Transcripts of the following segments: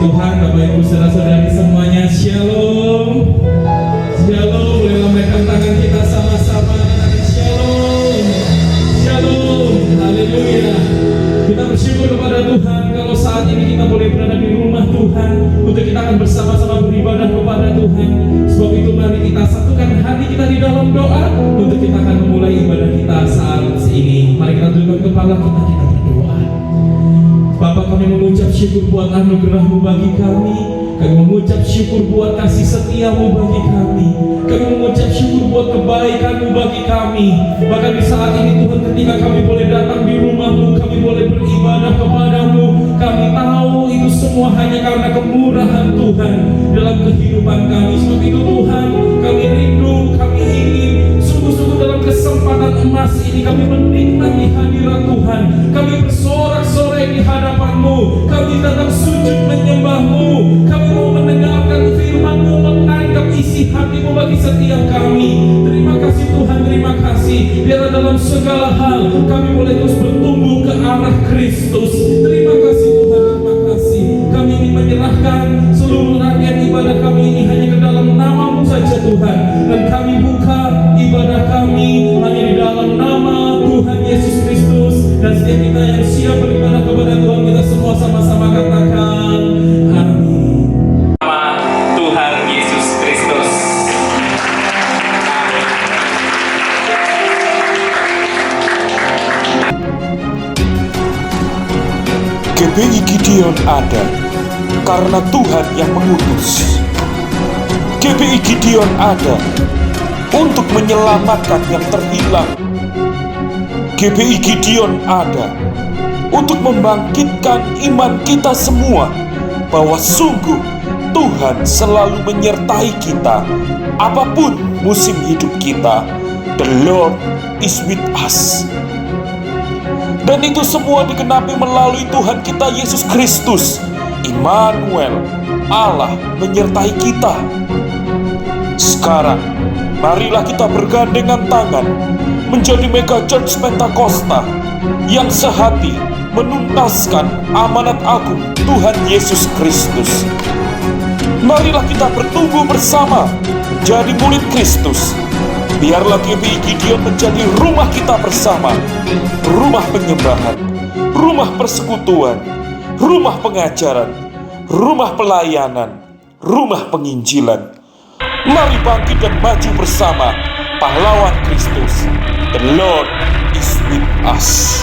Tuhan, Bapak Ibu saudara-saudari semuanya, Shalom. Shalom, boleh lambaikan tangan kita sama-sama. Shalom, Shalom, haleluya. Kita bersyukur kepada Tuhan kalau saat ini kita boleh berada di rumah Tuhan untuk kita akan bersama-sama beribadah kepada Tuhan. Sebab itu mari kita satukan hati kita di dalam doa untuk kita akan memulai ibadah kita saat ini. Mari kita tundukkan kepala kita berdoa. Bapa, kami mengucap syukur buat anugerah-Mu bagi kami. Kami mengucap syukur buat kasih setia-Mu bagi kami. Kami mengucap syukur buat kebaikan-Mu bagi kami. Bahkan di saat ini Tuhan, ketika kami boleh datang di rumah-Mu, kami boleh beribadah kepada-Mu, kami tahu itu semua hanya karena kemurahan Tuhan dalam kehidupan kami. Sebab itu Tuhan, kami rindu, kami ingin sungguh-sungguh dalam kesempatan emas ini kami menikmati hadirat Tuhan. Kami bersorak-sorai di hadapan-Mu. Kami datang sujud menyembah-Mu. Kami mau mendengarkan firman-Mu, menangkap isi hati-Mu bagi setiap kami. Terima kasih Tuhan, terima kasih. Biarlah dalam segala hal kami boleh terus bertumbuh ke arah Kristus. Terima kasih Tuhan, terima kasih. Kami ingin menyerahkan seluruh rangkaian ibadah kami ini hanya ke dalam nama-Mu saja Tuhan. Dan kami buka ibadah kami hanya di dalam nama Tuhan Yesus Kristus. Dan setiap kita yang siap beribadah kepada Tuhan, kita semua sama-sama katakan amin. Nama Tuhan Yesus Kristus. GBI Gideon ada karena Tuhan yang mengutus. GBI Gideon ada untuk menyelamatkan yang terhilang. GBI Gideon ada untuk membangkitkan iman kita semua bahwa sungguh Tuhan selalu menyertai kita apapun musim hidup kita. The Lord is with us. Dan itu semua digenapi melalui Tuhan kita Yesus Kristus, Immanuel, Allah menyertai kita. Sekarang, marilah kita bergandengan tangan menjadi Mega Church Pentakosta yang sehati menuntaskan amanat agung Tuhan Yesus Kristus. Marilah kita bertumbuh bersama menjadi murid Kristus. Biarlah GBI Gideon menjadi rumah kita bersama, rumah penyembahan, rumah persekutuan, rumah pengajaran, rumah pelayanan, rumah penginjilan. Mari bangkit dan maju bersama pahlawan Kristus. The Lord is with us.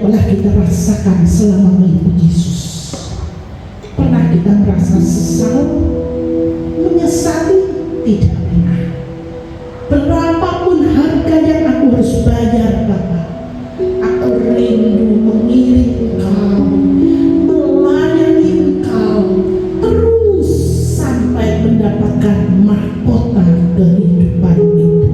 telah kita rasakan selama mengikut Yesus. Pernah kita merasa sesal, menyesali? Tidak pernah. Berapapun harga yang aku harus bayar, Bapak, aku rindu mengiring Engkau, melayani Engkau terus sampai mendapatkan mahkota kehidupan itu.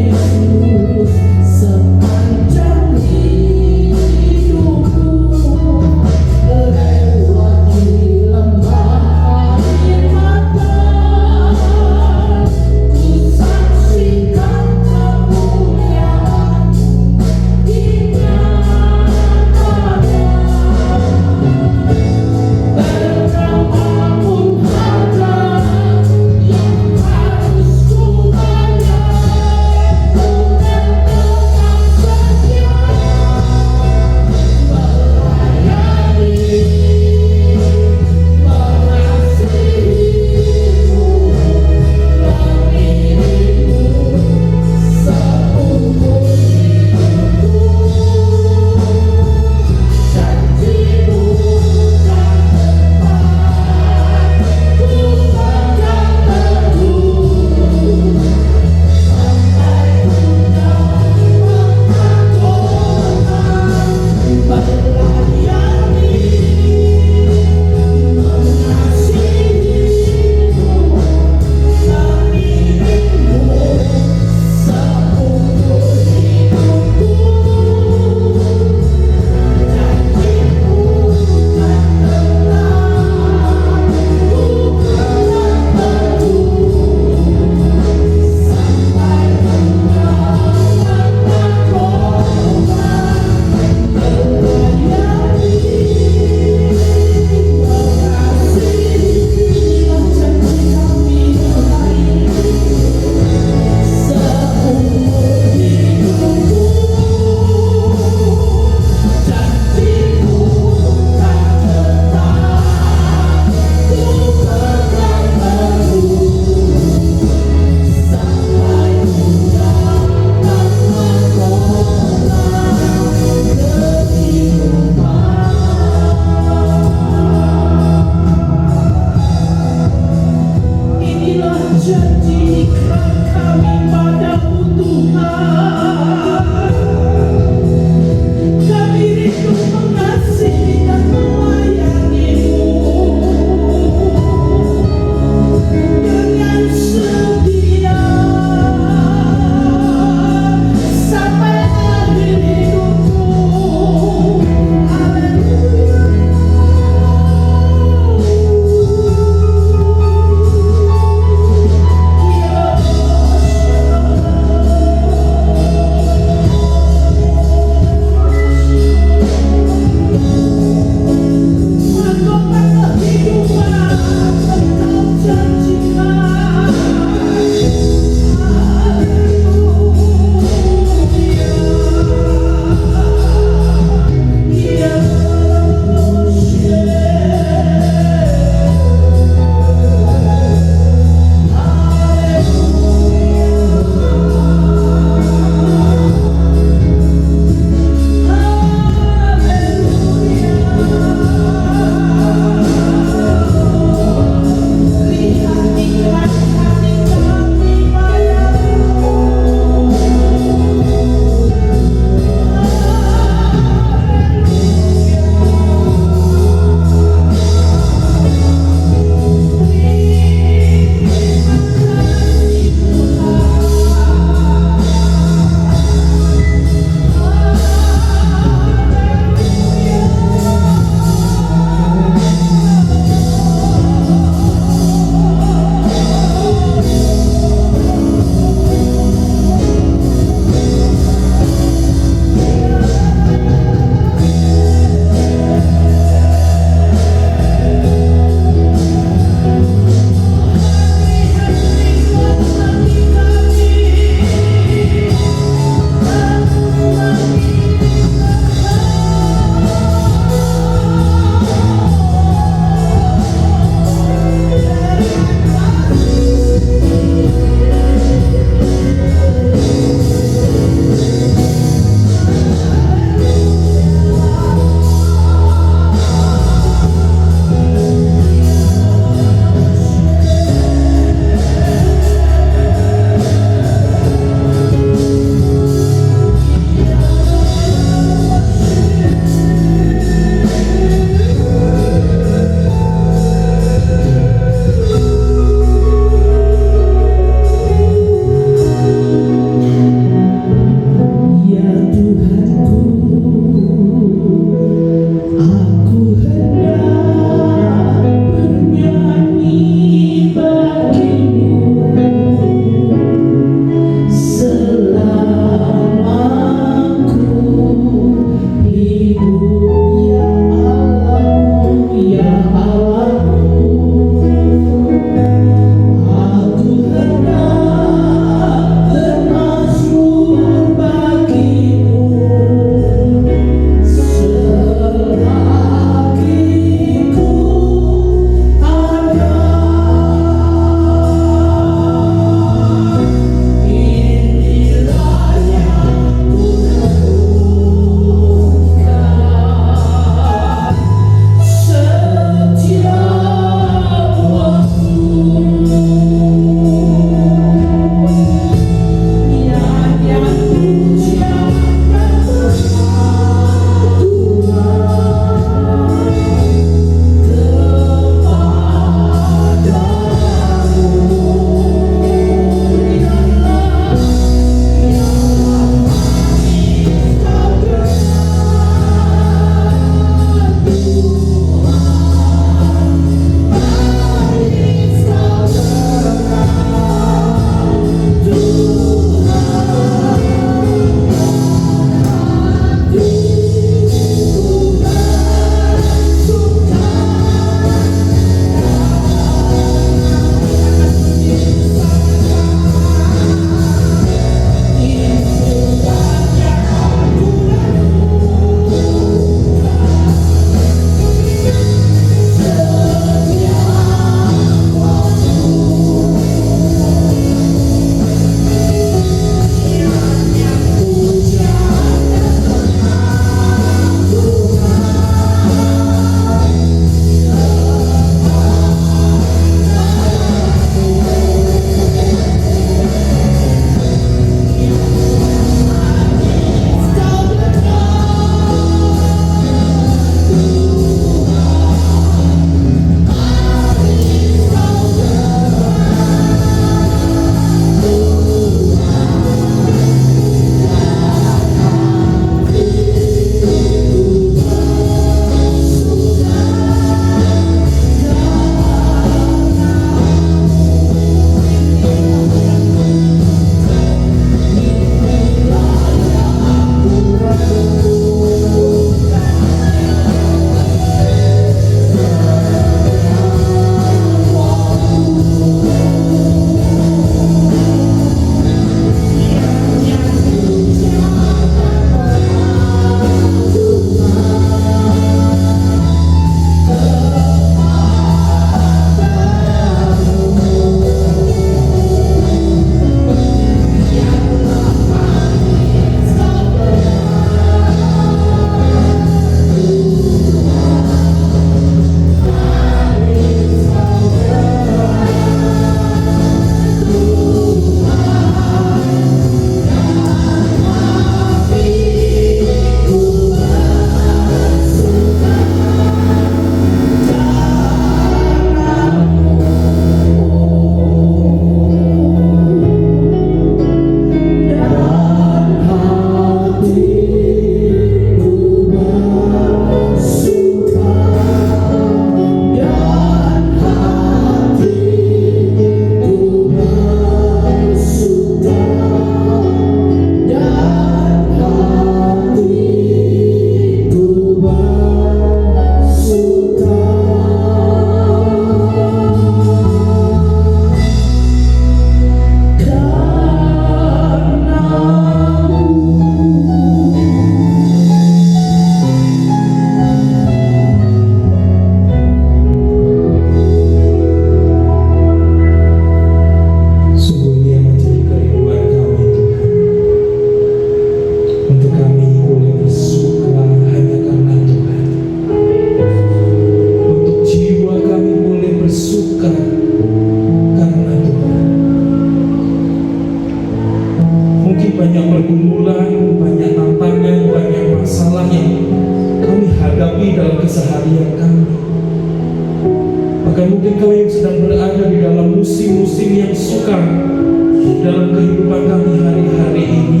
dalam kehidupan kami hari-hari ini.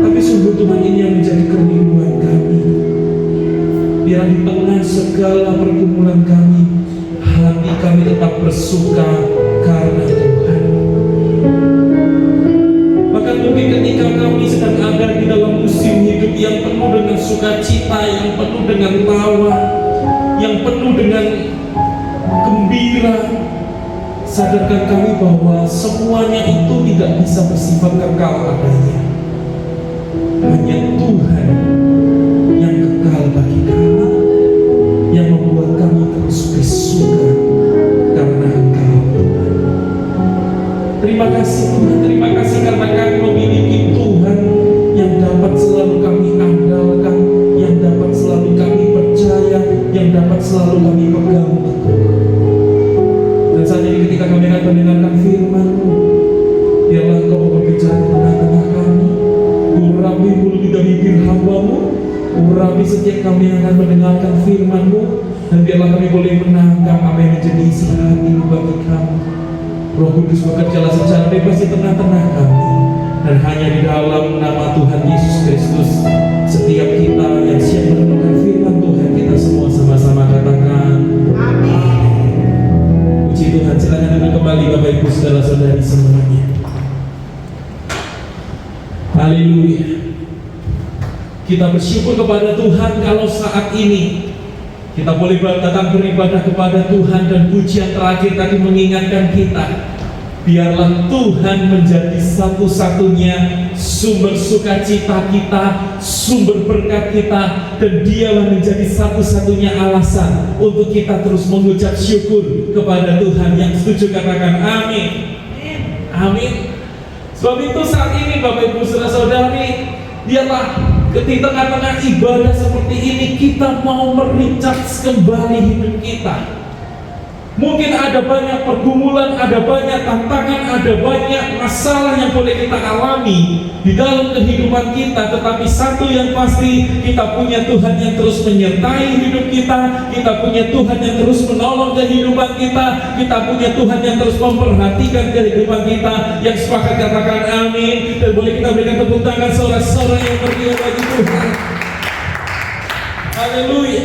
Tapi sungguh Tuhan, ini yang menjadi kerinduan kami. Biar di tengah segala pergumulan kami, hati kami tetap bersuka karena Tuhan. Bahkan mungkin ketika kami sedang ada di dalam musim hidup yang penuh dengan sukacita, yang penuh dengan tawa, yang penuh dengan gembira, sadarkan kami bahwa semuanya itu tidak bisa bersifat kekal adanya. Hanya Tuhan yang kekal bagi kami, yang membuat kami terus bersuka karena Engkau, Tuhan. Terima kasih Tuhan, terima kasih karena kami memiliki Tuhan yang dapat selalu kami andalkan, yang dapat selalu kami percaya, yang dapat selalu kami pegang teguh. Dan saat ini ketika kami akan mendengarkan firman-Mu, biarlah Engkau berbicara di tengah-tengah kami. Urapi mulut dan bibir hamba-Mu, urapi setiap kami yang akan mendengarkan firman-Mu, dan biarlah kami boleh menangkap apa yang menjadi isi hati-Mu bagi kami. Roh Kudus bekerjalah secara bebas di tengah-tengah kami, dan hanya di dalam nama Tuhan Yesus Kristus, setiap kita yang siap merenungkan firman Tuhan, kita semua sama-sama katakan amin. Puji Tuhan. Silakan duduk kembali Bapak Ibu saudara-saudari semuanya. Haleluya. Kita bersyukur kepada Tuhan kalau saat ini kita boleh datang beribadah kepada Tuhan, dan pujian terakhir tadi mengingatkan kita, biarlah Tuhan menjadi satu-satunya sumber sukacita kita, sumber berkat kita, dan Dialah menjadi satu-satunya alasan untuk kita terus mengucap syukur kepada Tuhan. Yang setuju katakan amin. Amin. Sebab itu saat ini Bapak Ibu saudara-saudari, biarlah di tengah-tengah ibadah seperti ini kita mau mericharge kembali hidup kita. Mungkin ada banyak pergumulan, ada banyak tantangan, ada banyak masalah yang boleh kita alami di dalam kehidupan kita, tetapi satu yang pasti, kita punya Tuhan yang terus menyertai hidup kita, kita punya Tuhan yang terus menolong kehidupan kita punya Tuhan yang terus memperhatikan kehidupan kita. Yang sepakat katakan amin, dan boleh kita berikan tepuk tangan sorak-sorai yang meriah bagi Tuhan. Haleluya.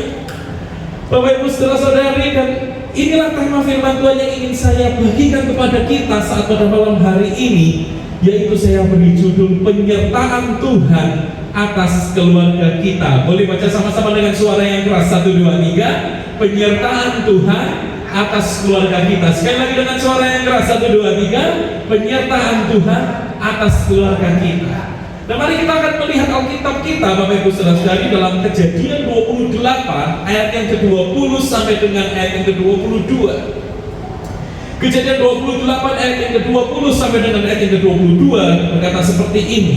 Bapak Ibu saudara-saudari, dan inilah tema firman Tuhan yang ingin saya bagikan kepada kita saat pada malam hari ini, yaitu saya beri judul penyertaan Tuhan atas keluarga kita. Boleh baca sama-sama dengan suara yang keras, 1, 2, 3. Penyertaan Tuhan atas keluarga kita. Sekali lagi dengan suara yang keras, 1, 2, 3. Penyertaan Tuhan atas keluarga kita. Nah, mari kita akan melihat Alkitab kita Bapak Ibu saudara-saudari dalam Kejadian 28 ayat yang ke-20 sampai dengan ayat yang ke-22. Kejadian 28 ayat yang ke-20 sampai dengan ayat yang ke-22 berkata seperti ini.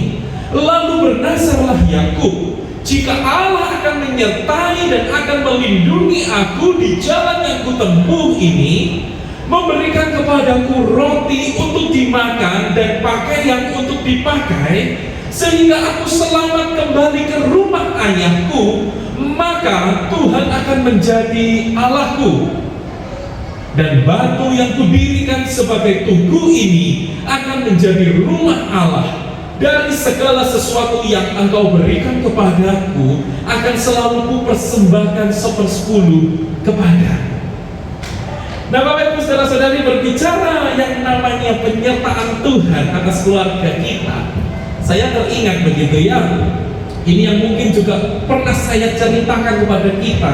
Lalu bernazarlah Yakub, jika Allah akan menyertai dan akan melindungi aku di jalan yang kutempuh ini, memberikan kepadaku roti untuk dimakan dan pakaian untuk dipakai, sehingga aku selamat kembali ke rumah ayahku, maka Tuhan akan menjadi Allahku, dan batu yang kudirikan sebagai tugu ini akan menjadi rumah Allah. Dari segala sesuatu yang engkau berikan kepadaku akan selalu kupersembahkan 1/10 kepadamu. Nah, Bapak Ibu saudara-saudari, berbicara yang namanya penyertaan Tuhan atas keluarga kita, saya teringat begitu ya, ini yang mungkin juga pernah saya ceritakan kepada kita.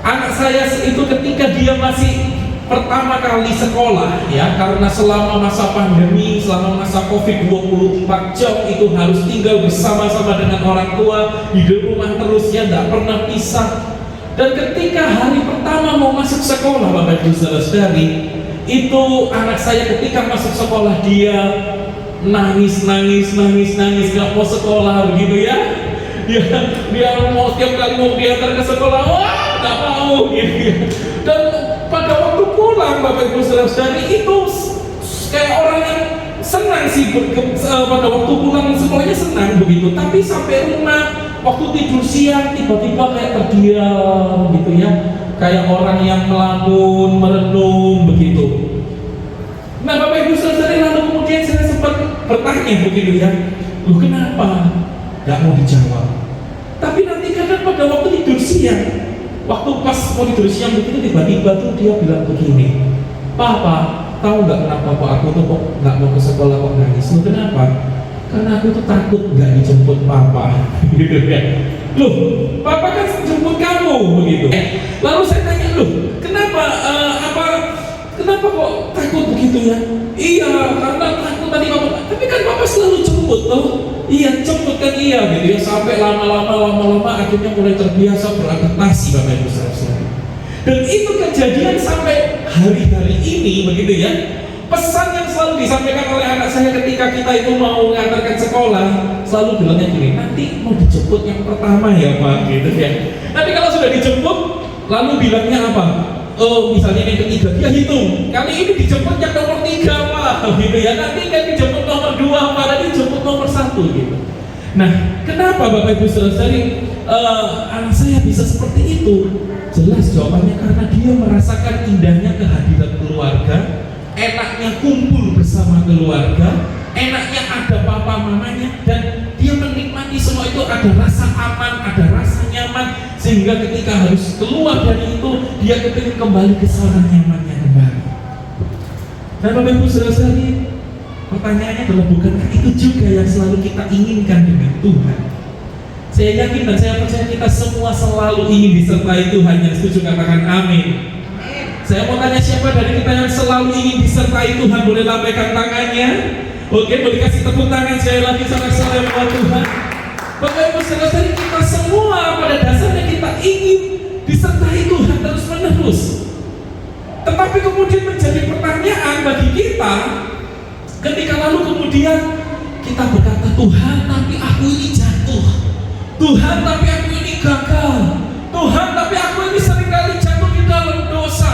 Anak saya itu ketika dia masih pertama kali sekolah ya, karena selama masa pandemi, selama masa COVID 24 jam itu harus tinggal bersama-sama dengan orang tua di rumah terus ya, tidak pernah pisah. Dan ketika hari pertama mau masuk sekolah Bapak Ibu saudara-saudari, itu anak saya ketika masuk sekolah dia nangis, nggak mau sekolah begitu ya. Dia mau tiap kali mau diantar ke sekolah, wah nggak mau gitu ya. Dan pada waktu pulang Bapak Ibu saudara-saudari itu kayak orang yang senang sih, pada waktu pulang sekolahnya senang begitu. Tapi sampai rumah waktu tidur siang tiba-tiba kayak terdiam gitu ya, kayak orang yang melamun, merenung begitu. bertanya begitu ya, loh kenapa nggak mau dijawab? Tapi nanti kadang pada waktu tidur siang, waktu pas mau tidur siang begitu tiba-tiba tuh dia bilang begini, Papa, tahu nggak kenapa kok aku tuh kok nggak mau ke sekolah kok nangis? Loh kenapa? Karena aku tuh takut nggak dijemput Papa, gitu ya. Loh, Papa kan jemput kamu begitu. Lalu saya tanya, loh, kenapa kenapa kok takut begitu ya? Iya, karena takut tadi Papa. Tapi kan Papa selalu jemput toh. Iya, jemput kan iya gitu ya. Sampai lama-lama akhirnya mulai terbiasa beradaptasi Bapak Ibu saudara. Dan itu kejadian sampai hari-hari ini begitu ya. Pesan yang selalu disampaikan oleh anak saya ketika kita itu mau mengantarkan sekolah, selalu bilangnya gini, nanti mau dijemput yang pertama ya Pak, gitu ya. Nanti kalau sudah dijemput, lalu bilangnya apa? Oh, misalnya yang ketiga, dia hitung, kali ini dijemput yang nomor 3 Pak, gitu ya. Nanti kan dijemput nomor 2 Pak, nanti dijemput nomor 1 gitu. Nah, kenapa Bapak Ibu saudari anak saya bisa seperti itu? Jelas jawabannya karena dia merasakan indahnya kehadiran keluarga, enaknya kumpul bersama keluarga, enaknya ada papa mamanya, dan dia menikmati semua itu, ada rasa aman, ada rasa nyaman, sehingga ketika harus keluar dari itu, dia kepingin kembali ke sarana nyamannya kembali. Dan Bapak Ibu saudara-saudari, pertanyaannya adalah bukankah itu juga yang selalu kita inginkan dengan Tuhan? Saya yakin dan saya percaya kita semua selalu ingin disertai Tuhan. Yang setuju katakan amin. Saya mau tanya siapa dari kita yang selalu ingin disertai Tuhan, boleh lambaikan tangannya. Oke, boleh kasih tepuk tangan sekali lagi sama-sama buat Tuhan. Bapak Ibu saudara, kita semua pada dasarnya kita ingin disertai Tuhan terus menerus. Tetapi kemudian menjadi pertanyaan bagi kita ketika lalu kemudian kita berkata, Tuhan tapi aku ini jatuh, Tuhan tapi aku ini gagal, Tuhan tapi aku ini seringkali jatuh di dalam dosa,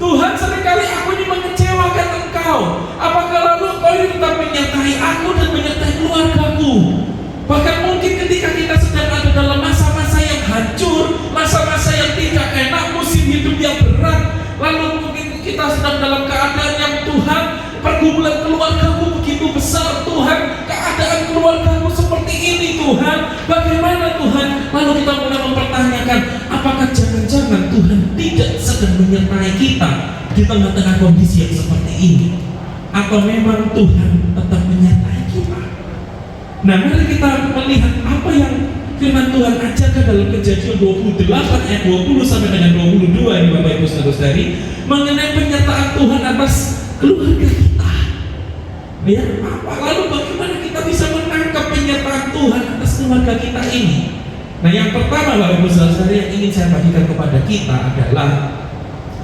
Tuhan seringkali aku ini mengecewakan Engkau. Apakah lalu Engkau ini tetap menyertai aku dan menyertai keluargaku? Bahkan mungkin ketika kita sedang ada dalam masa-masa yang hancur, masa-masa yang tidak enak, musim hidup yang berat, lalu mungkin kita sedang dalam keadaan yang Tuhan, pergumulan keluargamu begitu besar Tuhan, keadaan keluargamu seperti ini Tuhan, bagaimana Tuhan? Lalu kita mulai mempertanyakan, apakah jangan-jangan Tuhan tidak sedang menyertai kita di tengah-tengah kondisi yang seperti ini? Atau memang Tuhan tetap menyertai kita? Nah, mari kita melihat apa yang firman Tuhan ajarkan dalam Kejadian 28 ayat 20 sampai dengan 22 ini Bapak Ibu saudara-saudari, mengenai penyertaan Tuhan atas keluarga kita. Ya, lalu bagaimana kita bisa menangkap penyertaan Tuhan atas keluarga kita ini? Nah, yang pertama Bapak Ibu saudara-saudari yang ingin saya bagikan kepada kita adalah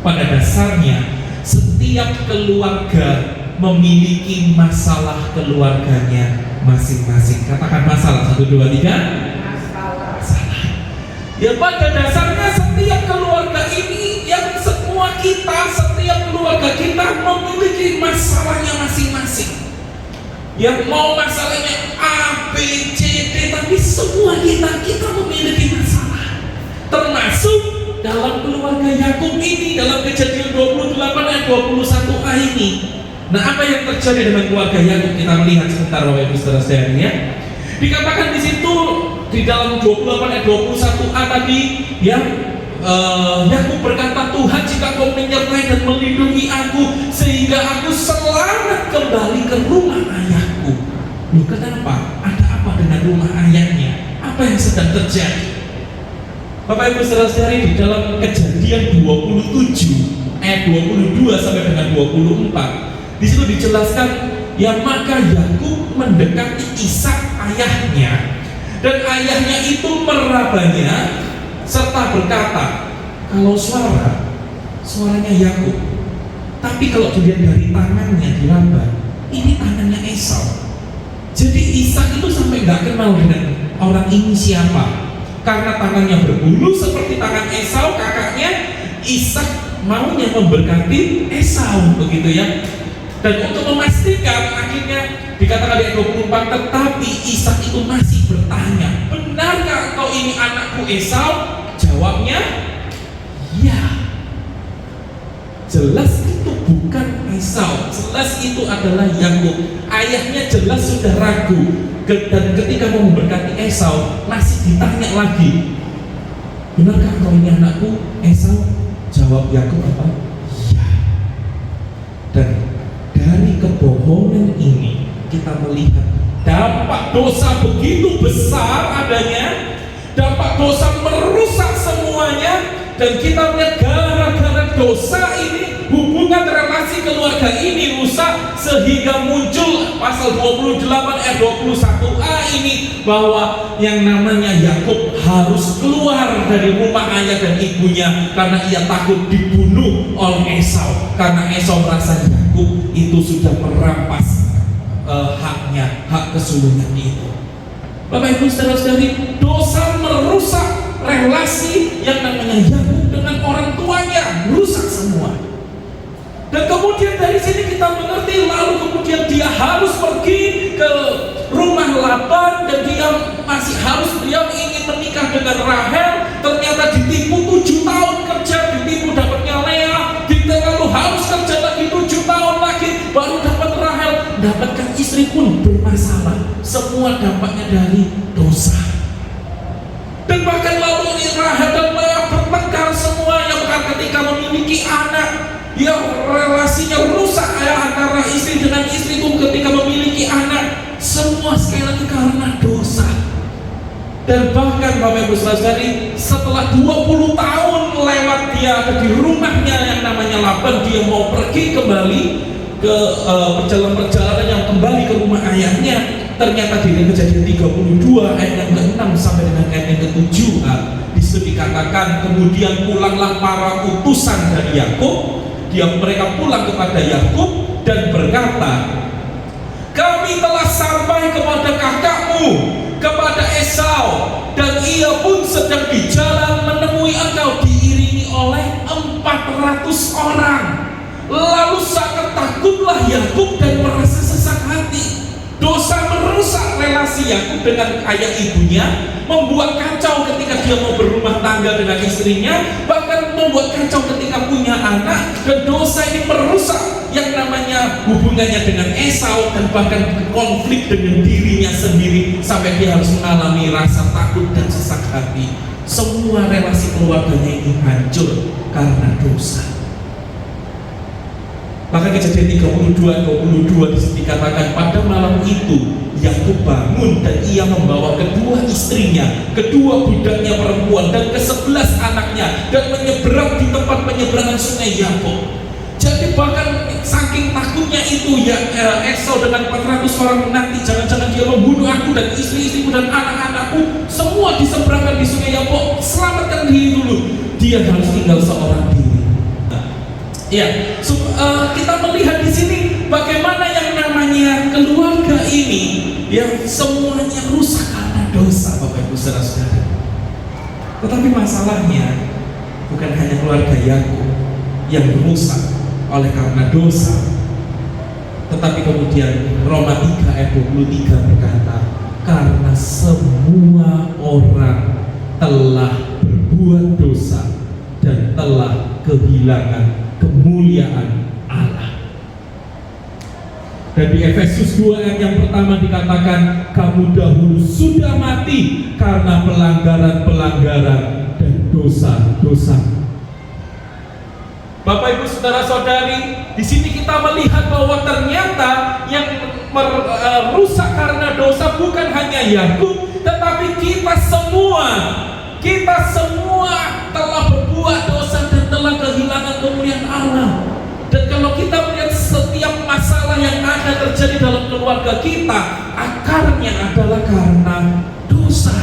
pada dasarnya setiap keluarga memiliki masalah keluarganya masing-masing. Katakan masalah, 1, 2, 3. Masalah. Ya, pada dasarnya setiap keluarga ini, yang semua kita, setiap keluarga kita memiliki masalahnya masing-masing. Yang mau masalahnya A, B, C, D, tapi semua kita memiliki masalah. Termasuk dalam keluarga Yakub ini, dalam Kejadian 28 ayat 21a ini. Nah, apa yang terjadi dengan keluarga Yakub? Kita melihat sebentar Bapak Ibu saudara-saudari ya. Dikatakan di situ di dalam 28 ayat 21a tadi ya, Yakub berkata, Tuhan jika Kau menyertai dan melindungi aku sehingga aku selamat kembali ke rumah ayahku. Loh, kenapa? Ada apa dengan rumah ayahnya? Apa yang sedang terjadi? Bapak Ibu saudara-saudari, di dalam Kejadian 27 ayat 22 sampai dengan 24 di situ dijelaskan, ya maka Yakub mendekati Ishak ayahnya, dan ayahnya itu merabanya serta berkata, kalau suaranya Yakub, tapi kalau dilihat dari tangannya diraba, ini tangannya Esau. Jadi Ishak itu sampai nggak kenal dengan orang ini siapa, karena tangannya berbulu seperti tangan Esau kakaknya. Ishak maunya memberkati Esau, begitu ya. Dan untuk memastikan, akhirnya dikatakan di ayat 24, tetapi Ishak itu masih bertanya, benarkah engkau ini anakku Esau? Jawabnya, ya. Jelas itu bukan Esau, jelas itu adalah Yakub. Ayahnya jelas sudah ragu. Dan ketika mau memberkati Esau, masih ditanya lagi, benarkah kau ini anakku? Esau jawab Yakub apa? Iya. Dan dari kebohongan ini kita melihat dampak dosa begitu besar adanya, dampak dosa merusak semuanya. Dan kita melihat gara-gara dosa ini, hubungan relasi keluarga ini rusak, sehingga muncul pasal 28 ayat 21a ini, bahwa yang namanya Yakub harus keluar dari rumah ayah dan ibunya karena ia takut dibunuh oleh Esau, karena Esau merasa Yakub itu sudah merampas haknya, hak kesulungan itu. Bapak Ibu saudara-saudari, dosa merusak relasi yang namanya Yakub dengan orang tuanya, rusak semua. Dan kemudian dari sini kita mengerti, lalu kemudian dia harus pergi ke rumah Laban, dan dia ingin menikah dengan Rahel. Ternyata ditipu 7 tahun kerja, ditipu dapatnya Lea, lalu harus kerja lagi 7 tahun lagi baru dapat Rahel. Dapatkan istri pun bermasalah. Semua dampaknya dari dosa. Dan bahkan lalu Rahel dan Lea bertengkar semuanya, bahkan ketika memiliki anak, ya relasinya rusak antara istri dengan istri itu ketika memiliki anak. Semua sekali lagi karena dosa. Dan bahkan Bapak Ibu saudari, setelah 20 tahun lewat dia ada di rumahnya yang namanya Laban, dia mau pergi kembali ke perjalanan yang kembali ke rumah ayahnya. Ternyata di Kejadian 32 ayat yang ke-6 sampai dengan ayat yang ke-7 disitu dikatakan, kemudian pulanglah para utusan dari Yakub. Mereka pulang kepada Yakub dan berkata, kami telah sampai kepada kakakmu, kepada Esau, dan ia pun sedang di jalan menemui engkau diiringi oleh 400 orang. Lalu sangat takutlah Yakub dan merasa sesak hati. Dosa merusak relasi Yakub dengan ayah ibunya, membuat kacau ketika dia mau berumah tangga dengan istrinya, bahkan membuat kacau ketika punya anak. Dan dosa ini merusak yang namanya hubungannya dengan Esau, dan bahkan konflik dengan dirinya sendiri, sampai dia harus mengalami rasa takut dan sesak hati. Semua relasi keluarganya ini hancur karena dosa. Maka Kejadian 22 dikatakan, pada malam itu Yakub bangun dan ia membawa kedua istrinya, kedua budaknya perempuan, dan ke-11 anaknya, dan menyeberang di tempat penyeberangan sungai Yakub. Jadi bahkan saking takutnya itu Esau dengan 400 orang, nanti jangan-jangan dia membunuh aku dan istri-istriku dan anak-anakku, semua diseberangkan di sungai Yakub. Selamatkan diri dulu. Dia harus tinggal seorang diri. Ya, kita melihat di sini bagaimana yang namanya keluarga ini yang semuanya rusak karena dosa, Bapak Ibu saudara-saudara. Tetapi masalahnya bukan hanya keluarga Yakub yang rusak oleh karena dosa, tetapi kemudian Roma 3 ayat 23 berkata, karena semua orang telah berbuat dosa dan telah kehilangan kemuliaan Allah. Dan di Efesus 2 ayat yang pertama dikatakan, kamu dahulu sudah mati karena pelanggaran-pelanggaran dan dosa-dosa. Bapak Ibu saudara-saudari, di sini kita melihat bahwa ternyata yang merusak karena dosa bukan hanya Yakub, tetapi kita semua telah berbuat dosa dan telah kehilangan kemuliaan Allah. Dan kalau kita melihat setiap masalah yang ada terjadi dalam keluarga kita, akarnya adalah karena dosa.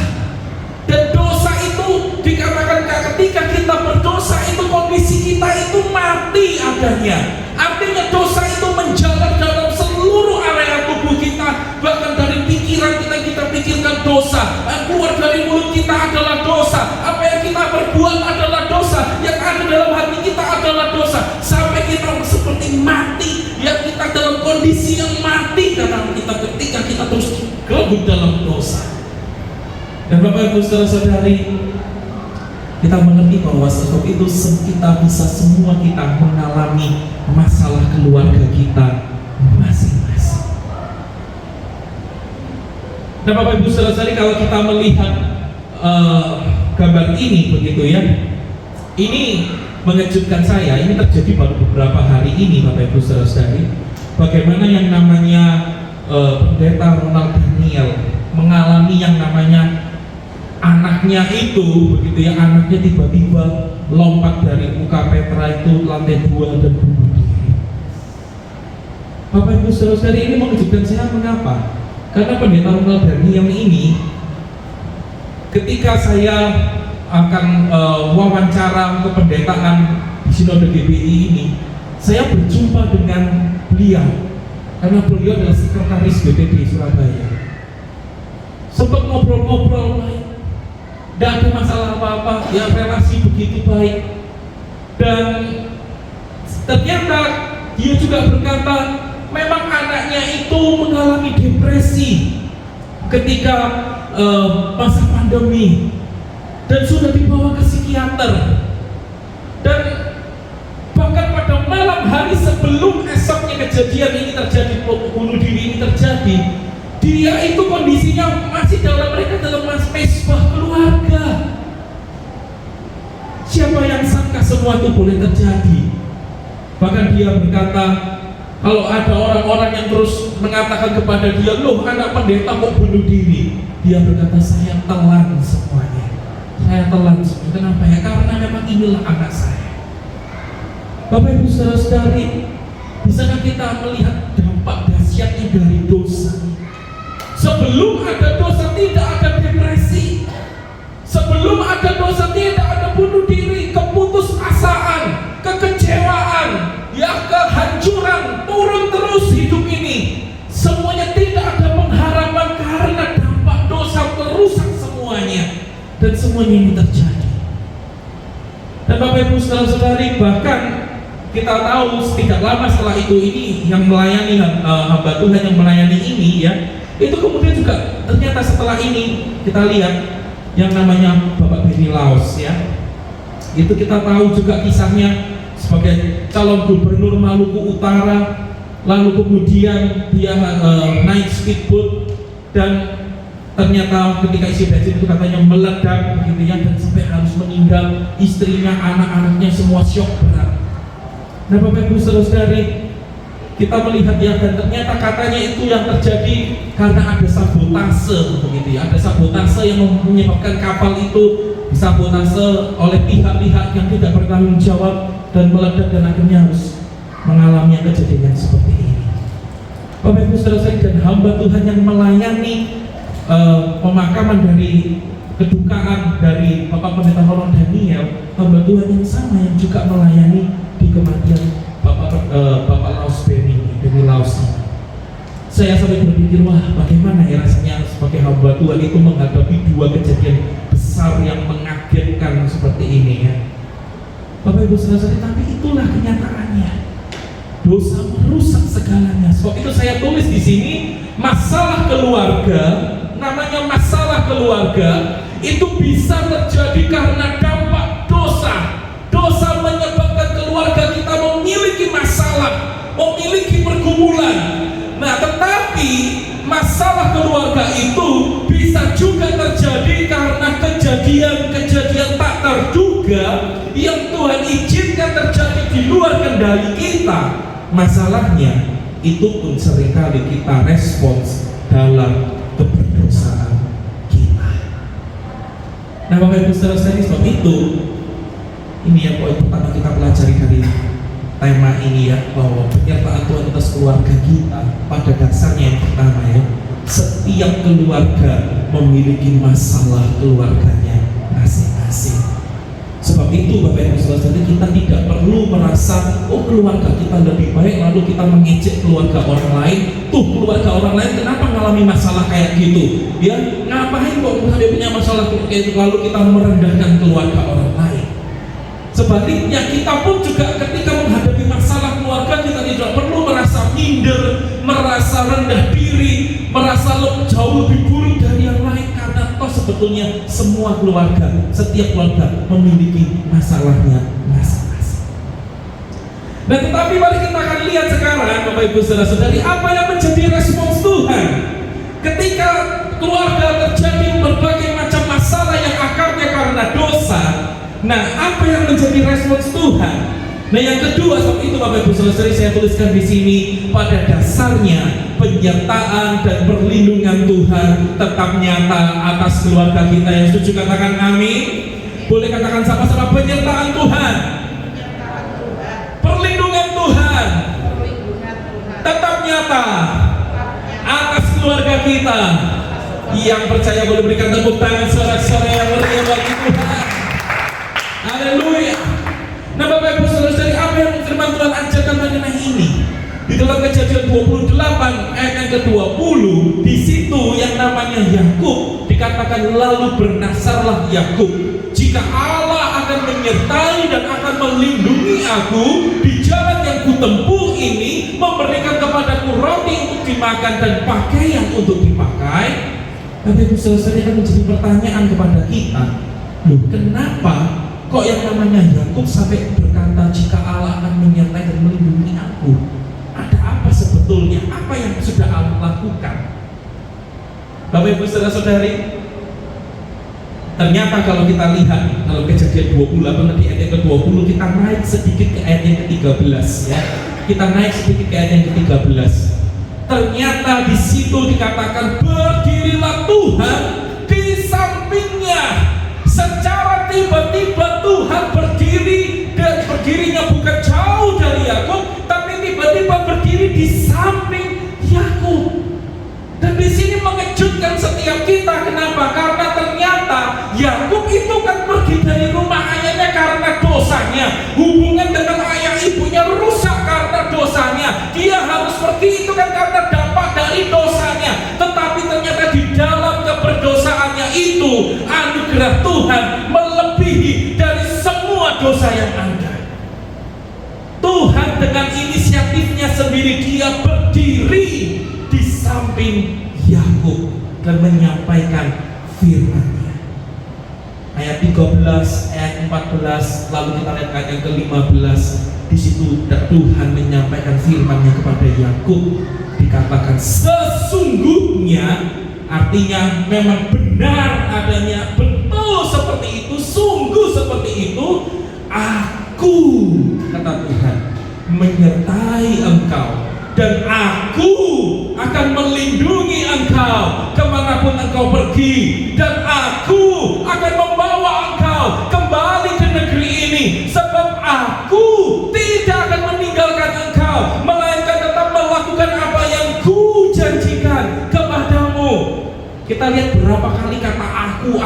Dan dosa itu dikatakan ketika kita berdosa itu kondisi kita itu mati adanya. Artinya dosa itu menjalar dalam seluruh area tubuh kita, bahkan dari pikiran kita pikirkan dosa, keluar dari mulut kita adalah dosa, apa yang kita perbuat adalah dosa, yang ada dalam hati kita adalah dosa, sampai kita seperti mati, yang kita dalam kondisi yang mati karena kita ketika kita terus gelembung dalam dosa. Dan Bapak Ibu saudara-saudari, kita mengerti bahwa sebab itu kita bisa semua kita mengalami masalah keluarga kita masing-masing. Nah, Bapak Ibu Saudara-saudari, kalau kita melihat gambar ini begitu ya, ini mengejutkan saya. Ini terjadi baru beberapa hari ini, Bapak Ibu Saudara-saudari, bagaimana yang namanya Pendeta Ronald Daniel mengalami yang namanya anaknya itu begitu ya, anaknya tiba-tiba lompat dari muka Petra itu lantai 2 dan bunuh diri. Bapak Ibu Saudara-saudari, ini mengejutkan saya. Mengapa? Karena Pendeta Ronald Daniel ini, ketika saya akan wawancara kependetaan di Sinode GBI ini, saya berjumpa dengan beliau karena beliau adalah sekretaris BPD Surabaya. Sempat ngobrol-ngobrol baik, tidak ada masalah apa-apa, ya relasi begitu baik. Dan ternyata dia juga berkata, memang anaknya itu mengalami depresi ketika masa pandemi dan sudah dibawa ke psikiater. Dan bahkan pada malam hari sebelum esoknya kejadian ini terjadi, bunuh diri ini terjadi, dia itu kondisinya masih dalam mesbah keluarga. Siapa yang sangka semua itu boleh terjadi? Bahkan dia berkata, kalau ada orang-orang yang terus mengatakan kepada dia, loh anak pendeta kok bunuh diri, dia berkata, saya telan semuanya. Saya telan semuanya. Kenapa ya? Karena memang inilah anak saya. Bapak Ibu Saudara-saudari, bisakah kita melihat dampak dahsyatnya dari dosa? Sebelum ada dosa tidak ada depresi. Sebelum ada dosa tidak ada bunuh diri, keputusasaan, kekecewaan, ya kehancuran, turun terus hidup ini. Semuanya tidak ada pengharapan karena dampak dosa merusak semuanya. Dan semuanya ini terjadi. Dan Bapak Ibu Saudara-saudari, bahkan kita tahu tidak lama setelah itu ini yang melayani hamba Tuhan yang melayani ini ya, itu kemudian juga ternyata setelah ini kita lihat yang namanya Bapak Benny Laos ya, itu kita tahu juga kisahnya sebagai calon gubernur Maluku Utara, lalu kemudian dia naik speedboat dan ternyata ketika isi bensin itu katanya meledak begitu ya, dan sampai harus meninggal, istrinya, anak-anaknya semua syok berat. Nah Bapak Ibu Saudara-saudari, kita melihat ya, dan ternyata katanya itu yang terjadi karena ada sabotase begitu ya, ada sabotase yang menyebabkan kapal itu disabotase oleh pihak-pihak yang tidak bertanggung jawab dan meledak dan akhirnya harus mengalami kejadian yang seperti ini. Bapak Ibu Saudara-saudari, dan hamba Tuhan yang melayani pemakaman dari kedukaan dari Bapak Pendeta Ronald Daniel, hamba Tuhan yang sama yang juga melayani di kematian Bapak Laos Benny Laos. Saya sampai berpikir, wah bagaimana ya rasanya sebagai hamba Tuhan itu menghadapi dua kejadian besar yang mengagetkan seperti ini ya. Bapak Ibu Saudara-saudari, tapi itulah kenyataannya. Dosa merusak segalanya. Sebab itu saya tulis di sini, masalah keluarga, namanya masalah keluarga itu bisa terjadi karena dampak dosa. Dosa menyebabkan keluarga kita memiliki masalah, memiliki pergumulan. Nah, tetapi masalah keluarga itu bisa juga terjadi karena kejadian-kejadian tak terduga yang Tuhan izinkan terjadi di luar kendali kita. Masalahnya itu pun seringkali kita respons dalam keberdosaan kita. Nah Bapak Ibu Saudara-saudari, sebab itu ini yang poin pertama kita pelajari dari tema ini ya, bahwa penyertaan Tuhan atas keluarga kita pada dasarnya yang pertama ya, setiap keluarga memiliki masalah keluarganya masing-masing. Sebab itu Bapak Ibu Saudara-saudari, kita tidak perlu merasa oh keluarga kita lebih baik lalu kita mengejek keluarga orang lain. Tuh keluarga orang lain kenapa mengalami masalah kayak gitu ya, ngapain kok dia punya masalah kayak itu, lalu kita merendahkan keluarga orang lain. Sebaliknya kita pun juga ketika menghadapi masalah keluarga, kita tidak perlu merasa minder, merasa rendah diri, merasa jauh lebih buruk dari yang lain, karena toh sebetulnya sebetulnya semua keluarga, setiap keluarga memiliki masalahnya masing-masing. Nah, tetapi mari kita akan lihat sekarang, Bapak Ibu Saudara-saudari, apa yang menjadi respons Tuhan ketika keluarga terjadi berbagai macam masalah yang akarnya karena dosa. Nah, apa yang menjadi respons Tuhan? Nah, yang kedua, sebab itu Bapak Ibu Saudara-saudari, saya tuliskan di sini, pada dasarnya penyertaan dan perlindungan Tuhan tetap nyata atas keluarga kita. Yang setuju katakan amin. Boleh katakan sama-sama, penyertaan Tuhan, perlindungan Tuhan tetap nyata atas keluarga kita. Yang percaya boleh berikan tepuk tangan sorak-sorai yang meriah bagi Tuhan. Haleluya. Nah, Bapak Ibu Saudara-saudari, apa yang firman Tuhan ajarkan mengenai ini? Di dalam Kejadian 28 ayat yang ke-20, di situ yang namanya Yakub dikatakan, lalu bernasarlah Yakub, jika Allah akan menyertai dan akan melindungi aku di jalan yang kutempuh ini, memberikan kepadaku roti untuk dimakan dan pakaian untuk dipakai. Bapak Ibu Saudara-saudari, akan menjadi pertanyaan kepada kita, loh, kenapa kok yang namanya Yakub sampai berkata jika Allah akan menyertai dan melindungi aku? Ada apa sebetulnya? Apa yang sudah Allah lakukan? Bapak Ibu Saudara-saudari, ternyata kalau kita lihat dalam Kejadian 28 di ayat yang ke-20, kita naik sedikit ke ayat yang ke-13 ya. Kita naik sedikit ke ayat yang ke-13. Ternyata di situ dikatakan, berdirilah Tuhan di sampingnya. Secara tiba-tiba Tuhan berdiri, dan berdirinya bukan jauh dari Yakub, tapi tiba-tiba berdiri di samping Yakub. Dan di sini mengejutkan setiap kita. Kenapa? Karena ternyata Yakub itu kan pergi dari rumah ayahnya karena dosanya. Hubungan dengan ayah ibunya rusak karena dosanya. Dia harus pergi itu kan karena dampak dari dosanya. Tetapi ternyata di dalam keberdosaannya itu, anugerah Tuhan melebihi dari semua dosa yang ada. Tuhan dengan inisiatifnya sendiri, dia berdiri di samping Yakub dan menyampaikan firman-Nya. Ayat 13, ayat 14, lalu kita lihat ayat yang ke-15. Di situ Tuhan menyampaikan firman-Nya kepada Yakub. Dikatakan sesungguhnya, artinya memang benar adanya, betul seperti itu, sungguh seperti itu. Aku, kata Tuhan, menyertai engkau, dan aku akan melindungi engkau kemanapun engkau pergi, dan aku akan membawa engkau kembali ke negeri ini, sebab aku tidak akan meninggalkan engkau, melainkan tetap melakukan apa yang ku janjikan kepadamu. Kita lihat berapa kali kata aku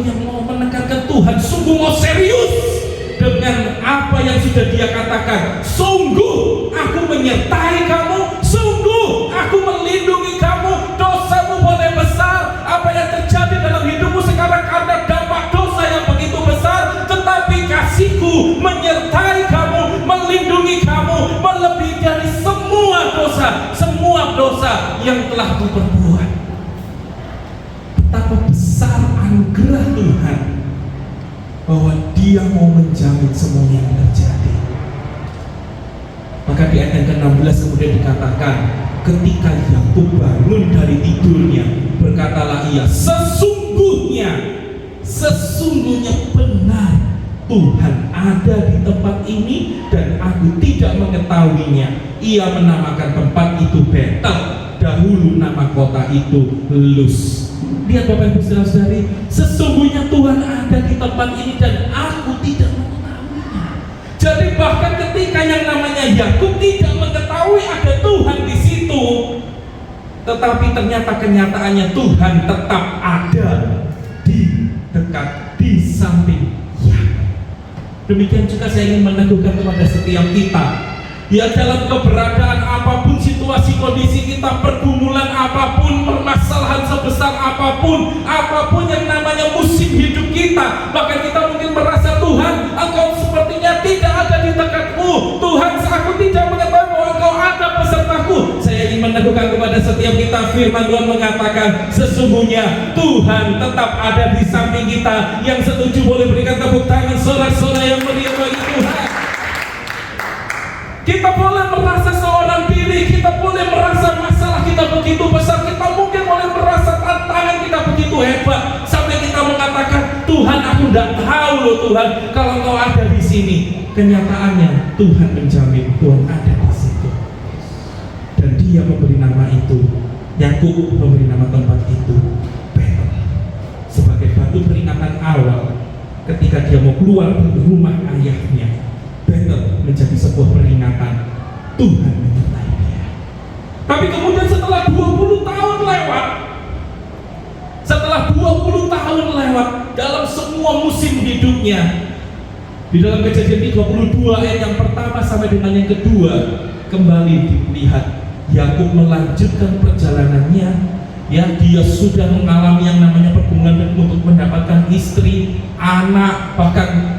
yang mau menekankan Tuhan sungguh mau serius dengan apa yang sudah dia katakan. Sungguh aku menyertai kamu, sungguh aku melindungi kamu. Dosamu boleh besar, apa yang terjadi dalam hidupmu sekarang karena dampak dosa yang begitu besar, tetapi kasihku menyertai kamu, melindungi kamu, melebihi dari semua dosa yang telah kuperbuat. Betapa besar anugerah Tuhan bahwa Dia mau menjamin semua yang terjadi. Maka di ayat yang ke-16 kemudian dikatakan, ketika Yakub bangun dari tidurnya, berkatalah ia, sesungguhnya benar Tuhan ada di tempat ini dan aku tidak mengetahuinya. Ia menamakan tempat itu Betel, dahulu nama kota itu Luz. Lihat Bapak Ibu Saudara-saudari, sesungguhnya Tuhan ada di tempat ini dan aku tidak mengetahuinya. Jadi bahkan ketika yang namanya Yakub tidak mengetahui ada Tuhan di situ, tetapi ternyata kenyataannya Tuhan tetap ada di dekat, di samping Yakub. Demikian juga saya ingin meneguhkan kepada setiap kita, ya, dalam keberadaan apapun, situasi kondisi kita, pergumulan apapun, permasalahan sebesar apapun, apapun yang namanya musim hidup kita, bahkan kita mungkin merasa Tuhan, engkau sepertinya tidak ada di dekatku, Tuhan aku tidak mengetahui bahwa engkau ada besertaku. Saya ingin meneguhkan kepada setiap kita, firman Tuhan mengatakan sesungguhnya Tuhan tetap ada di samping kita. Yang setuju boleh berikan tepuk tangan, sorak-sorai yang meriah bagi Tuhan. Kita boleh merasa seorang diri, kita boleh merasa masalah kita begitu besar, kita mungkin boleh merasa tantangan kita begitu hebat, sampai kita mengatakan, Tuhan, aku tidak tahu loh Tuhan, kalau Engkau ada di sini. Kenyataannya Tuhan menjamin Tuhan ada di situ. Dan Dia memberi nama itu, Yakub memberi nama tempat itu Betel, sebagai batu peringatan awal ketika dia mau keluar dari rumah ayahnya. Betel menjadi sebuah peringatan Tuhan menyertai dia. Tapi kemudian setelah 20 tahun lewat, dalam semua musim hidupnya, di dalam Kejadian 32 ayat yang pertama sampai dengan yang kedua, kembali dilihat Yakub melanjutkan perjalanannya. Ya, dia sudah mengalami yang namanya pergumulan untuk mendapatkan istri, anak, bahkan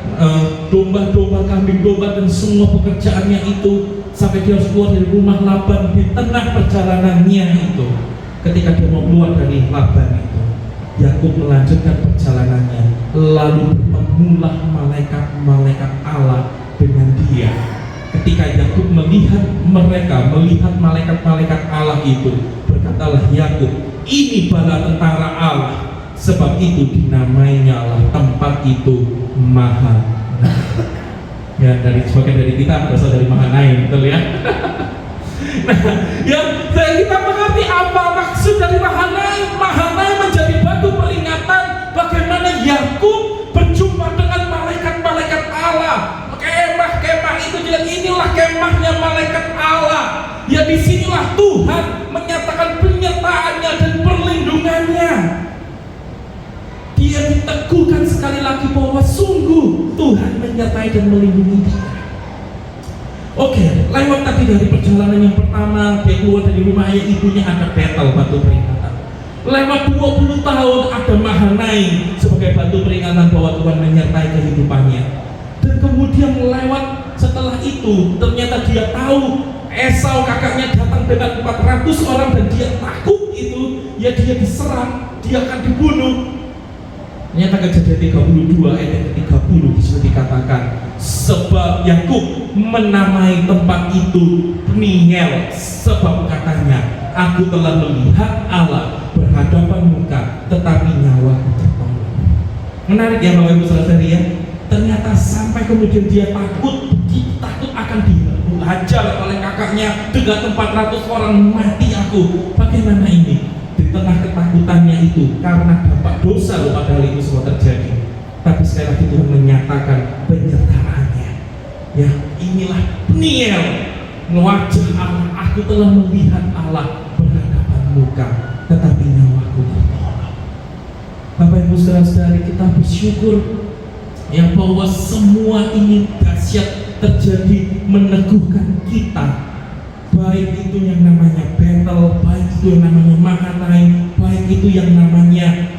domba-domba, kambing domba, dan semua pekerjaannya itu, sampai dia harus keluar dari rumah Laban. Di tengah perjalanannya itu, ketika dia mau keluar dari Laban itu, Yakub melanjutkan perjalanannya, lalu bertemulah malaikat-malaikat Allah dengan dia. Ketika Yakub melihat mereka, melihat malaikat-malaikat Allah itu, berkatalah Yakub, ini bala tentara Allah, sebab itu dinamainya Allah tempat itu Mahanaim. Ya, sebagian dari kita berasal dari Mahanaim, betul ya? Nah, yang kita mengerti apa maksud dari Mahanaim. Mahanaim menjadi batu peringatan bagaimana Yakub berjumpa dengan malaikat-malaikat Allah. Kemah itu jelas, inilah kemahnya malaikat Allah. Ya, disinilah Tuhan menyatakan penyertaannya dan perlindungannya. Dia diteguhkan sekali lagi bahwa sungguh Tuhan menyertai dan melindungi dia. Oke, lewat tadi dari perjalanan yang pertama, dia keluar dari rumah ayah ibunya, ada Betel, batu peringatan. Lewat 20 tahun ada Mahanaim sebagai batu peringatan bahwa Tuhan menyertai kehidupannya. Dan kemudian lewat setelah itu, ternyata dia tahu Esau kakaknya datang dengan 400 orang dan dia takut itu, ya dia diserang, dia akan dibunuh. Ternyata Kejadian 32 ayat 30 disitu dikatakan, sebab Yakub menamai tempat itu Peniel, sebab katanya, aku telah melihat Allah berhadapan muka, tetapi nyawaku tertolong. Menarik ya Bapak Ibu Saudara ya. Ternyata sampai kemudian dia takut, begitu takut akan dihajar oleh kakaknya dengan 400 orang, mati aku. Bagaimana ini? Di tengah ketakutannya itu, karena dampak dosa loh padahal itu semua terjadi. Tapi sekali lagi Tuhan menyatakan penyertaannya. Ya, inilah Peniel, wajah Allah. Aku telah melihat Allah berhadapan muka, tetapi nyawaku tertolong. Bapak Ibu Saudara-saudari, kita bersyukur ya bahwa semua ini dahsyat terjadi meneguhkan kita. Baik itu yang namanya Betel, baik itu yang namanya Mahanaim, baik itu yang namanya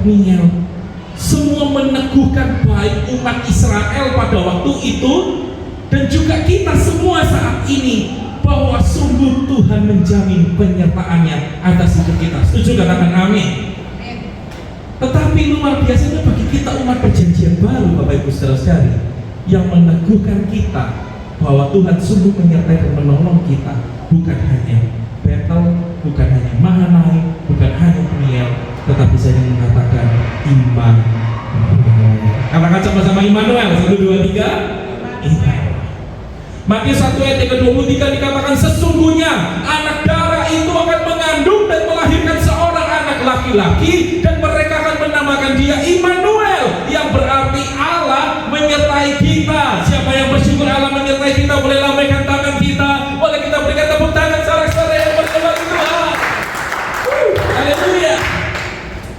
Peniel, semua meneguhkan baik umat Israel pada waktu itu dan juga kita semua saat ini, bahwa sungguh Tuhan menjamin penyertaannya atas hidup kita. Setuju? Katakan amin. Tetapi luar biasanya bagi kita umat perjanjian baru, Bapak Ibu Saudara-saudari, yang meneguhkan kita bahwa Tuhan sungguh menyertai dan menolong kita, bukan hanya Betel, bukan hanya Mahanaim, bukan hanya Peniel, tetapi saya mengatakan Immanuel. Katakan sama-sama Immanuel. 1, 2, 3. Immanuel. Matius 1 ayat 23 dikatakan, sesungguhnya anak darah itu akan mengandung dan melahirkan seorang anak laki-laki, dan mereka akan menamakan dia Immanuel, yang berarti Allah menyertai kita. Siapa yang bersyukur Allah menyertai kita, boleh lambaikan tangan kita, boleh kita berikan tepuk tangan saudara-saudara yang bersyukur Tuhan. Haleluya.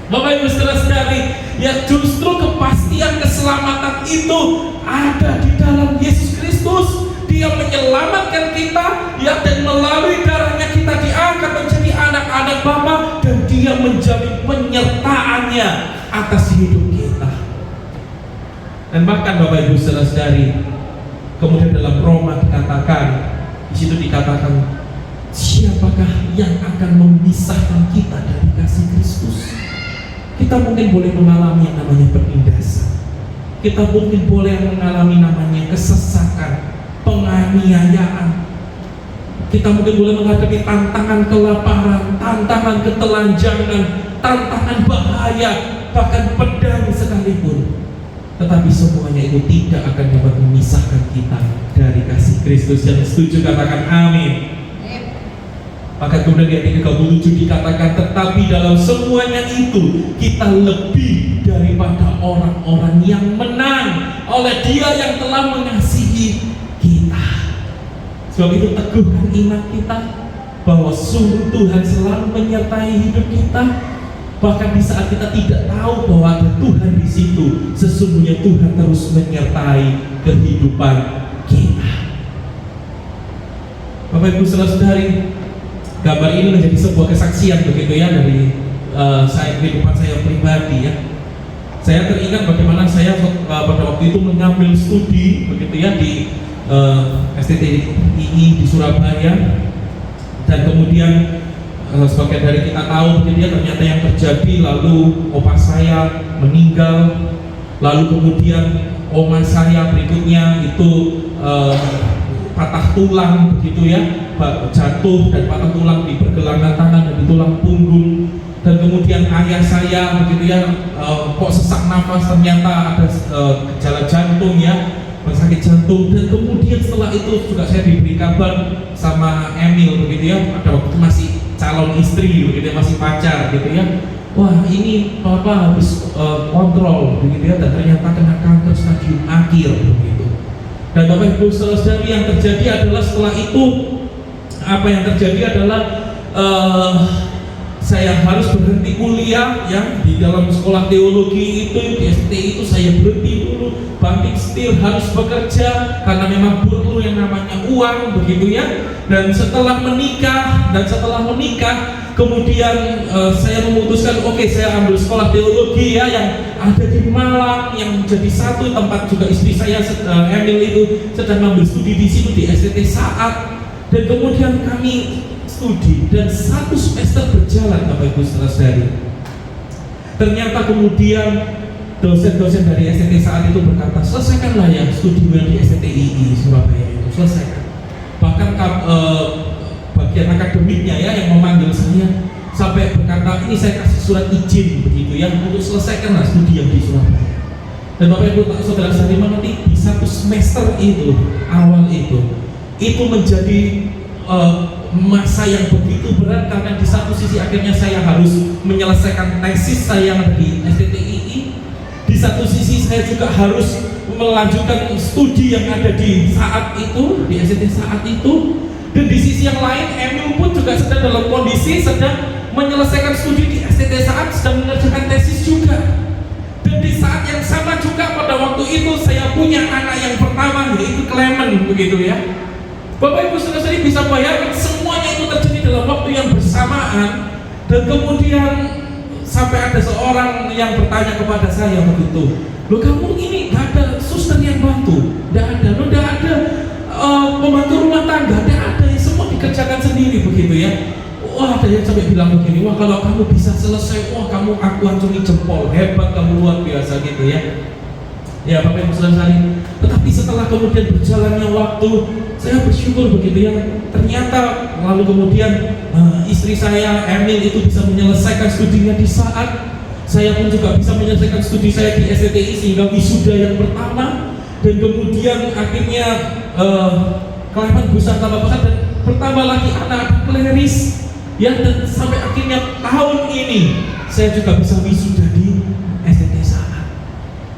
Bapak Ibu Saudara-saudari, ya justru kepastian keselamatan itu ada di dalam Yesus Kristus. Dia menyelamatkan kita, ya, dan melalui darahnya kita diangkat menjadi anak-anak Bapa, dan dia menjamin penyertaannya atas hidup kita. Dan bahkan Bapak Ibu Saudara-saudari, kemudian dalam Roma dikatakan, di situ dikatakan siapakah yang akan memisahkan kita dari kasih Kristus? Kita mungkin boleh mengalami yang namanya penindasan, kita mungkin boleh mengalami namanya kesesakan, penganiayaan, kita mungkin boleh menghadapi tantangan kelaparan, tantangan ketelanjangan, tantangan bahaya, bahkan pedang sekalipun. Tetapi semuanya itu tidak akan dapat memisahkan kita dari kasih Kristus. Yang setuju katakan amin. Maka kemudian ayat 37 dikatakan, tetapi dalam semuanya itu kita lebih daripada orang-orang yang menang oleh Dia yang telah mengasihi kita. Sebab itu teguhkan iman kita bahwa sungguh Tuhan selalu menyertai hidup kita. Bahkan di saat kita tidak tahu bahwa ada Tuhan di situ, sesungguhnya Tuhan terus menyertai kehidupan kita. Bapak Ibu saudara-saudari, gambar ini menjadi sebuah kesaksian begitu ya dari kehidupan saya pribadi ya. Saya teringat bagaimana saya pada waktu itu mengambil studi begitu ya di STTII di Surabaya, dan kemudian sebagian dari kita tahu begitu ya, ternyata yang terjadi, lalu opa saya meninggal, lalu kemudian oma saya berikutnya itu patah tulang begitu ya, jatuh dan patah tulang di pergelangan tangan dan di tulang punggung. Dan kemudian ayah saya begitu ya, kok sesak nafas, ternyata ada gejala jantung ya, sakit jantung. Dan kemudian setelah itu juga saya diberi kabar sama Emil begitu ya, pada waktu itu masih calon istri begitu ya, masih pacar gitu ya, wah ini papa habis kontrol begitu ya, dan ternyata kena kanker stadium akhir begitu. Dan Bapak Ibu saudara-saudari, yang terjadi adalah setelah itu, apa yang terjadi adalah saya harus berhenti kuliah ya, di dalam sekolah teologi itu, di STI itu saya berhenti dulu, banting setir, harus bekerja karena memang perlu yang namanya uang begitu ya. Dan setelah menikah, kemudian saya memutuskan oke, saya ambil sekolah teologi ya yang ada di Malang, yang menjadi satu tempat juga istri saya Emil itu sedang mengambil studi di situ di STT Saat. Dan kemudian kami studi dan 1 semester berjalan Bapak Ibu saudara-saudari. Ternyata kemudian dosen-dosen dari STT Saat itu berkata, selesaikanlah ya studimu yang di STTII Surabaya itu, selesaikan. Bahkan bagian akademiknya ya yang memanggil saya sampai berkata, ini saya kasih surat izin begitu ya untuk selesaikanlah studi yang di Surabaya. Dan Bapak Ibu saudara-saudari mengerti, di 1 semester itu awal itu menjadi masa yang begitu berat, karena di satu sisi akhirnya saya harus menyelesaikan tesis saya di STTII, di satu sisi saya juga harus melanjutkan studi yang ada di saat itu, di STT Saat itu. Dan di sisi yang lain, Emil pun juga sedang dalam kondisi sedang menyelesaikan studi di STT Saat, sedang mengerjakan tesis juga. Dan di saat yang sama juga pada waktu itu saya punya anak yang pertama, yaitu Clement begitu ya. Bapak Ibu saudara-saudari bisa bayangkan semuanya itu terjadi dalam waktu yang bersamaan. Dan kemudian sampai ada seorang yang bertanya kepada saya begitu, loh kamu ini gak ada suster yang bantu? Gak ada, loh gak ada pembantu rumah tangga? Gak ada, semua dikerjakan sendiri begitu ya. Wah, ada yang sampai bilang begini, wah kalau kamu bisa selesai, wah kamu aku acungi jempol, hebat kamu, luar biasa gitu ya. Ya Bapak Ibu saudara-saudari, tetapi setelah kemudian berjalannya waktu, saya bersyukur begitu ya. Ternyata lalu kemudian istri saya Emil itu bisa menyelesaikan studinya di Saat. Saya pun juga bisa menyelesaikan studi saya di STTI sehingga wisuda yang pertama. Dan kemudian akhirnya Clement besar tambah besar dan bertambah lagi anak-anak kleris ya. Dan sampai akhirnya tahun ini saya juga bisa wisuda di STT Saat.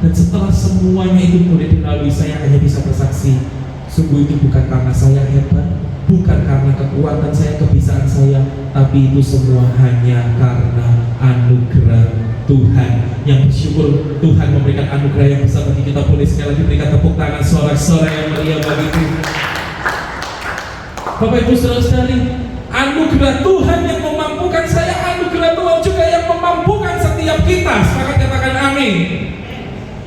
Dan setelah semuanya itu boleh dilalui, saya hanya bisa bersaksi, sungguh itu bukan karena saya hebat, bukan karena kekuatan saya, kebisaan saya, tapi itu semua hanya karena anugerah Tuhan. Yang bersyukur Tuhan memberikan anugerah yang besar bagi kita. Boleh sekali lagi berikan tepuk tangan, sorak-sorai yang meriah bagi Tuhan. Bapak Ibu saudara-saudari, anugerah Tuhan yang memampukan saya, anugerah Tuhan juga yang memampukan setiap kita. Sepakat katakan amin.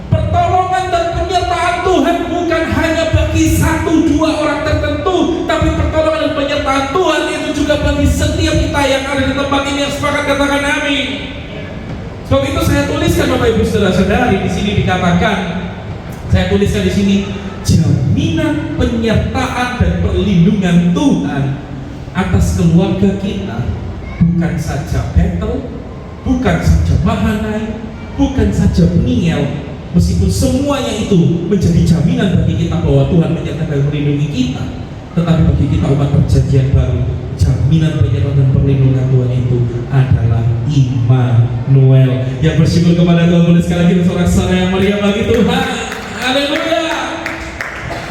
Pertolongan dan penyertaan Tuhan bukan hanya bagi 1-2 orang tertentu, tapi pertolongan dan penyertaan Tuhan itu juga bagi setiap kita yang ada di tempat ini yang sepakat katakan amin. Sebab itu saya tuliskan Bapak Ibu Saudara-saudari di sini dikatakan, saya tuliskan di sini jaminan penyertaan dan perlindungan Tuhan atas keluarga kita, bukan saja battle, bukan saja Mahanai, bukan saja Peniel, meskipun semuanya itu menjadi jaminan bagi kita bahwa Tuhan menyertai dan melindungi kita, tetapi bagi kita umat perjanjian baru, jaminan penyertaan dan perlindungan Tuhan itu adalah Immanuel. Yang bersyukur kepada Tuhan, boleh sekali lagi bersorak-sorai yang meriah bagi Tuhan. Haleluya.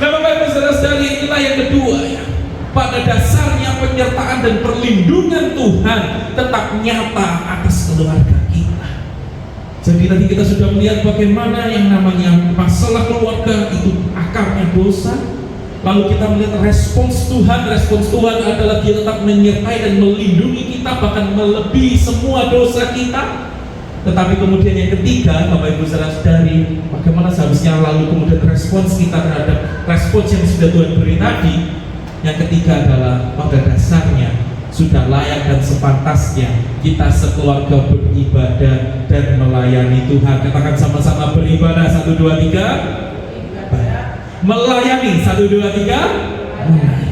Nah Bapak Ibu Saudara-saudari, inilah yang kedua ya. Pada dasarnya penyertaan dan perlindungan Tuhan tetap nyata atas keluarga kita. Jadi tadi kita sudah melihat bagaimana yang namanya masalah keluarga itu akarnya dosa. Lalu kita melihat respons Tuhan adalah Dia tetap menyertai dan melindungi kita, bahkan melebihi semua dosa kita. Tetapi kemudian yang ketiga, Bapak Ibu Saudara-saudari, bagaimana seharusnya lalu kemudian respons kita terhadap respons yang sudah Tuhan beri tadi. Yang ketiga adalah pada dasarnya sudah layak dan sepantasnya kita sekeluarga beribadah dan melayani Tuhan. Katakan sama-sama, beribadah. 1, 2, 3. Melayani. 1, 2, 3. Melayani.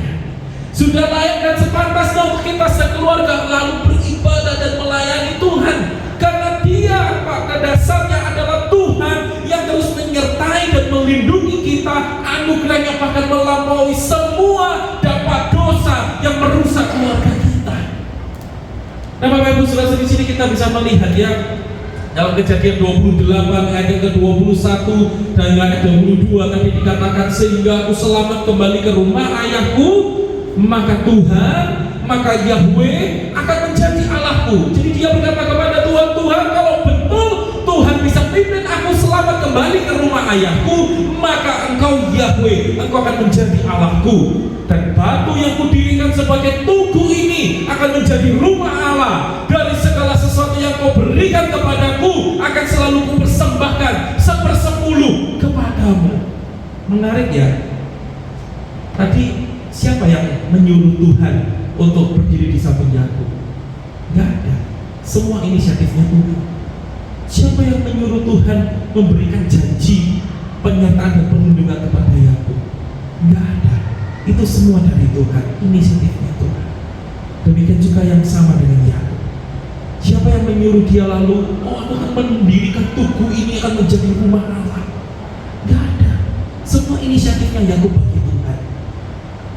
Sudah layak dan sepantasnya untuk kita sekeluarga lalu beribadah dan melayani Tuhan, karena Dia pada dasarnya adalah Tuhan yang terus menyertai dan melindungi kita. Anugerahnya bahkan melampaui semua dampak dosa yang merusak keluarga kita. Nah Bapak Ibu Saudara, di sini kita bisa melihat ya, dalam Kejadian 28 ayat yang ke-21 dan ayat 22 tadi dikatakan, sehingga aku selamat kembali ke rumah ayahku, maka Tuhan, maka Yahweh akan menjadi Allahku. Jadi dia berkata kepada Tuhan, Tuhan kalau betul Tuhan bisa pimpin aku selamat kembali ke rumah ayahku, maka Engkau Yahweh, Engkau akan menjadi Allahku. Dan batu yang kudirikan sebagai tugu ini akan menjadi rumah Allah. Dari segala sesuatu yang Kau berikan kepadaku akan selalu kupersembahkan 1/10 kepadamu. Menarik ya. Tadi siapa yang menyuruh Tuhan untuk berdiri di samping Yakub? Enggak ada. Semua inisiatifnya Tuhan. Siapa yang menyuruh Tuhan memberikan janji penyertaan dan perlindungan kepada Yakub? Enggak ada. Itu semua dari Tuhan, inisiatifnya Tuhan. Demikian juga yang sama dengan Yakub. Siapa yang menyuruh dia lalu, oh aku akan mendirikan tugu ini akan menjadi rumah Allah? Enggak ada. Semua inisiatifnya Yakub bagi Tuhan.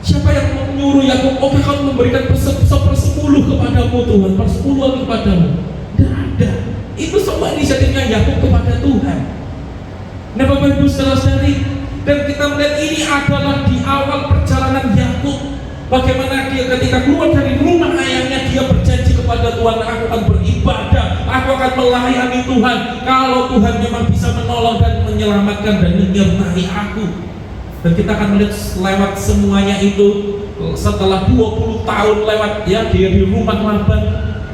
Siapa yang menyuruh Yakub, oke kamu memberikan 1/10 kepadamu Tuhan, 1/10 kepadamu? Tidak ada. Itu semua inisiatifnya Yakub kepada Tuhan. Nah Bapak Ibu Saudara-saudari, dan kita melihat ini adalah di awal perjalanan Yakub. Bagaimana dia ketika keluar dari rumah ayahnya, dia berjanji kepada Tuhan, aku akan beribadah, aku akan melayani Tuhan. Kalau Tuhan memang bisa menolong dan menyelamatkan dan menyertai aku. Dan kita akan melihat lewat semuanya itu, setelah 20 tahun lewat ya, dia di rumah Laban.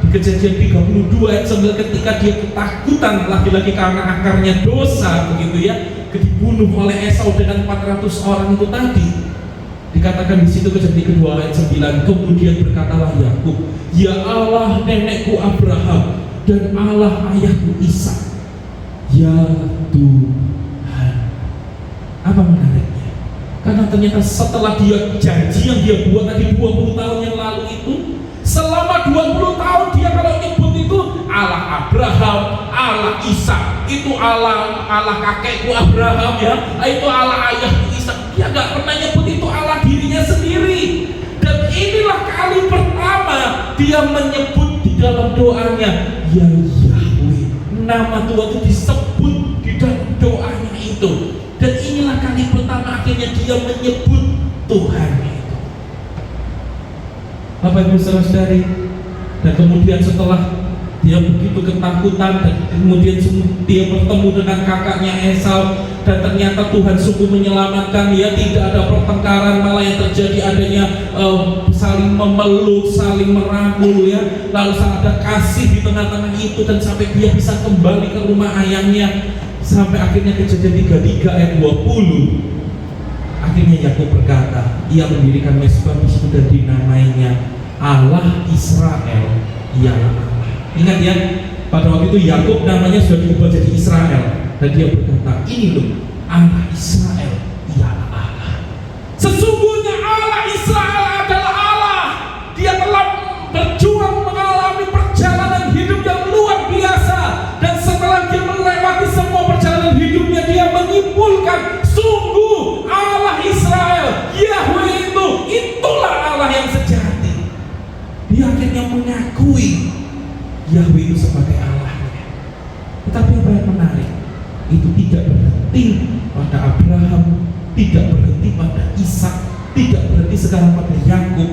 Di Kejadian 32 ayat 9, ketika dia ketakutan lagi-lagi karena akarnya dosa begitu ya, dibunuh oleh Esau dengan 400 orang itu tadi. Dikatakan di situ Kejadian kedua ayat 9, kemudian berkatalah Yakub, ya Allah nenekku Abraham dan Allah ayahku Ishak, ya Tuhan. Apa menariknya? Karena ternyata setelah dia janji yang dia buat tadi 20 tahun yang lalu itu, selama 20 tahun dia kalau nyebut itu Allah Abraham, Allah Ishak, itu Allah kakekku Abraham ya, itu Allah ayahku Ishak. Dia gak pernah nyebut itu Allah dirinya sendiri. Dan inilah kali pertama dia menyebut di dalam doanya, ya Yahweh. Nama Tuhan itu disebut di dalam doanya itu. Dan inilah kali pertama akhirnya dia menyebut Tuhan itu. Bapak Ibu Saudara-saudari, dan kemudian setelah dia begitu ketakutan dan kemudian dia bertemu dengan kakaknya Esau, dan ternyata Tuhan sungguh menyelamatkan dia, tidak ada pertengkaran, malah yang terjadi adanya saling memeluk, saling merangkul ya, lalu ada kasih di tengah-tengah itu, dan sampai dia bisa kembali ke rumah ayahnya. Sampai akhirnya Kejadian 33 ayat 20, akhirnya Yakub berkata, ia mendirikan mezbah di situ dan dinamainya Allah Israel ialah Allah. Ingat ya, pada waktu itu Yakub namanya sudah diubah jadi Israel, dan dia berkata, ini loh, Allah Israel ialah Allah. Sesungguhnya Allah Israel adalah Allah. Dia telah berjuang mengalami perjalanan hidup yang luar biasa, dan setelah dia melewati semua perjalanan hidupnya, dia menyimpulkan sungguh Allah Israel, Yahweh itulah Allah yang sejati. Dia akhirnya mengakui Yahweh itu sebagai Allahnya. Tetapi apa yang menarik, itu tidak berhenti pada Abraham, tidak berhenti pada Ishak, tidak berhenti sekarang pada Yakub,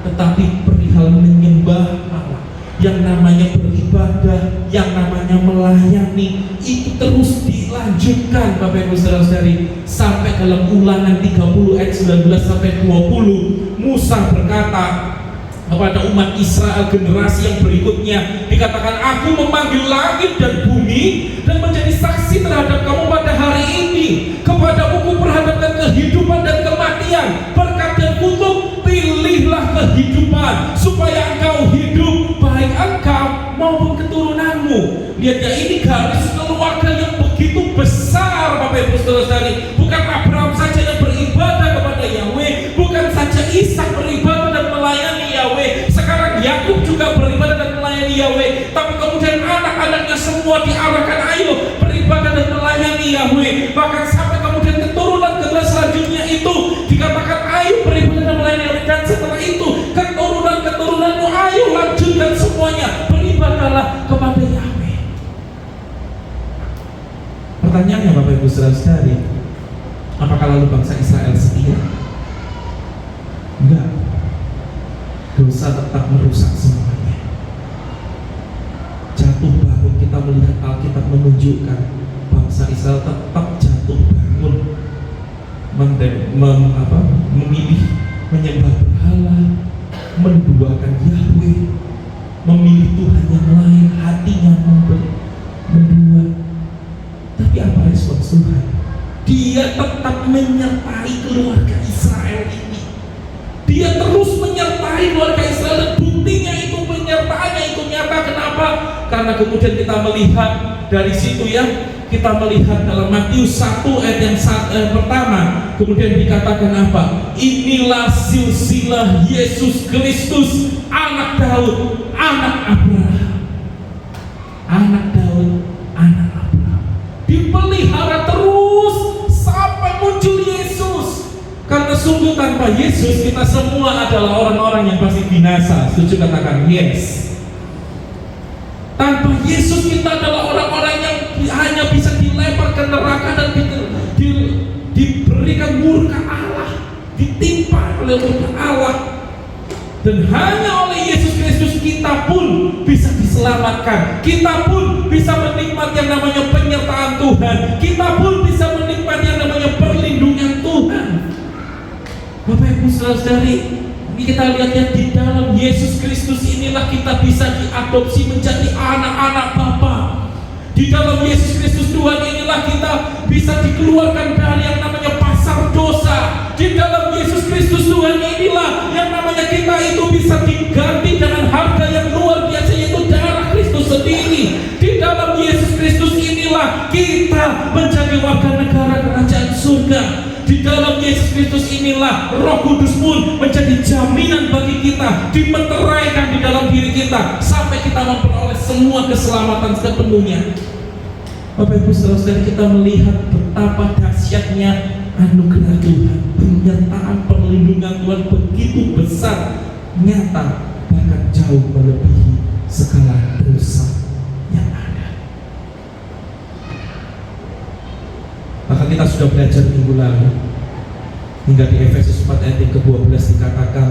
tetapi perihal menyembah Allah, yang namanya beribadah, yang namanya melayani, itu terus dilanjutkan Bapak Ibu Saudara-saudari, sampai dalam Ulangan 30 ayat 19 sampai 20. Musa berkata kepada umat Israel generasi yang berikutnya, dikatakan, aku memanggil langit dan bumi dan menjadi saksi terhadap kamu pada hari ini. Kepadamu kuperhadapkan kehidupan dan kematian, berkat dan kutuk. Pilihlah kehidupan supaya engkau hidup, baik engkau maupun keturunanmu. Lihat ya, ini garis keluarga yang begitu besar Bapak Ibu Saudara-saudari. Bukan Abraham saja yang beribadah kepada Yahweh, bukan saja Ishak beribadah dan melayani Yahweh, sekarang Yakub juga beribadah dan melayani Yahweh, tapi kemudian anak-anaknya semua diarahkan, ayo beribadah dan melayani Yahweh. Bahkan sampai kemudian keturunan generasi selanjutnya itu dikatakan, ayo beribadah dan melayani Yahweh. Dan setelah itu keturunan-keturunanmu, ayo lanjutkan semuanya, beribadahlah kepada Yahweh. Pertanyaannya Bapak Ibu Saudara-saudari, apakah lalu bangsa Israel setia? Enggak. Dosa tetap merusak semuanya. Jatuh bangun, kita melihat Alkitab menunjukkan bangsa Israel tetap jatuh bangun, memilih menyembah berhala, menduakan Yahweh, memilih Tuhan yang lain, hatinya mendua. Tapi apa respons Tuhan? Dia tetap menyertai keluarga Israel ini. Dia terus menyertai keluarga Israel, dan buktinya itu penyertaannya itu nyata. Kenapa? Karena kemudian kita melihat dari situ ya, kita melihat dalam Matius 1 ayat yang pertama, kemudian dikatakan apa? Inilah silsilah Yesus Kristus, anak Daud, anak Abraham. Anak Daud, anak Abraham. Dipelihara terus sampai muncul Yesus. Karena sungguh tanpa Yesus kita semua adalah orang-orang yang pasti binasa. Setuju? Katakan yes. Tanpa Yesus kita adalah orang-orang yang hanya bisa dilempar ke neraka dan diberikan murka Allah, ditimpa oleh murka Allah. Dan hanya oleh Yesus Kristus kita pun bisa diselamatkan. Kita pun bisa menikmati yang namanya penyertaan Tuhan. Kita pun bisa menikmati yang namanya perlindungan Tuhan. Bapak Ibu Saudara-saudari, ini kita lihat ya, di dalam Yesus Kristus inilah kita bisa diadopsi menjadi anak-anak Bapa. Di dalam Yesus Kristus Tuhan inilah kita bisa dikeluarkan dari yang namanya pasar dosa. Di dalam Yesus Kristus Tuhan inilah yang namanya kita itu bisa diganti dengan harga yang luar biasa, yaitu darah Kristus sendiri. Di dalam Yesus Kristus inilah kita menjadi warga negara kerajaan surga. Di dalam Yesus Kristus inilah Roh Kudus pun menjadi jaminan bagi kita, dimeteraikan di dalam diri kita sampai kita memperoleh semua keselamatan sepenuhnya. Bapak Ibu Saudara-saudara, kita melihat betapa dahsyatnya anugerah Tuhan, penyertaan perlindungan Tuhan begitu besar, nyata, bahkan jauh melebihi segala dosa yang ada. Maka kita sudah belajar minggu lalu, hingga di Efesus 4 ayat yang ke-12 dikatakan,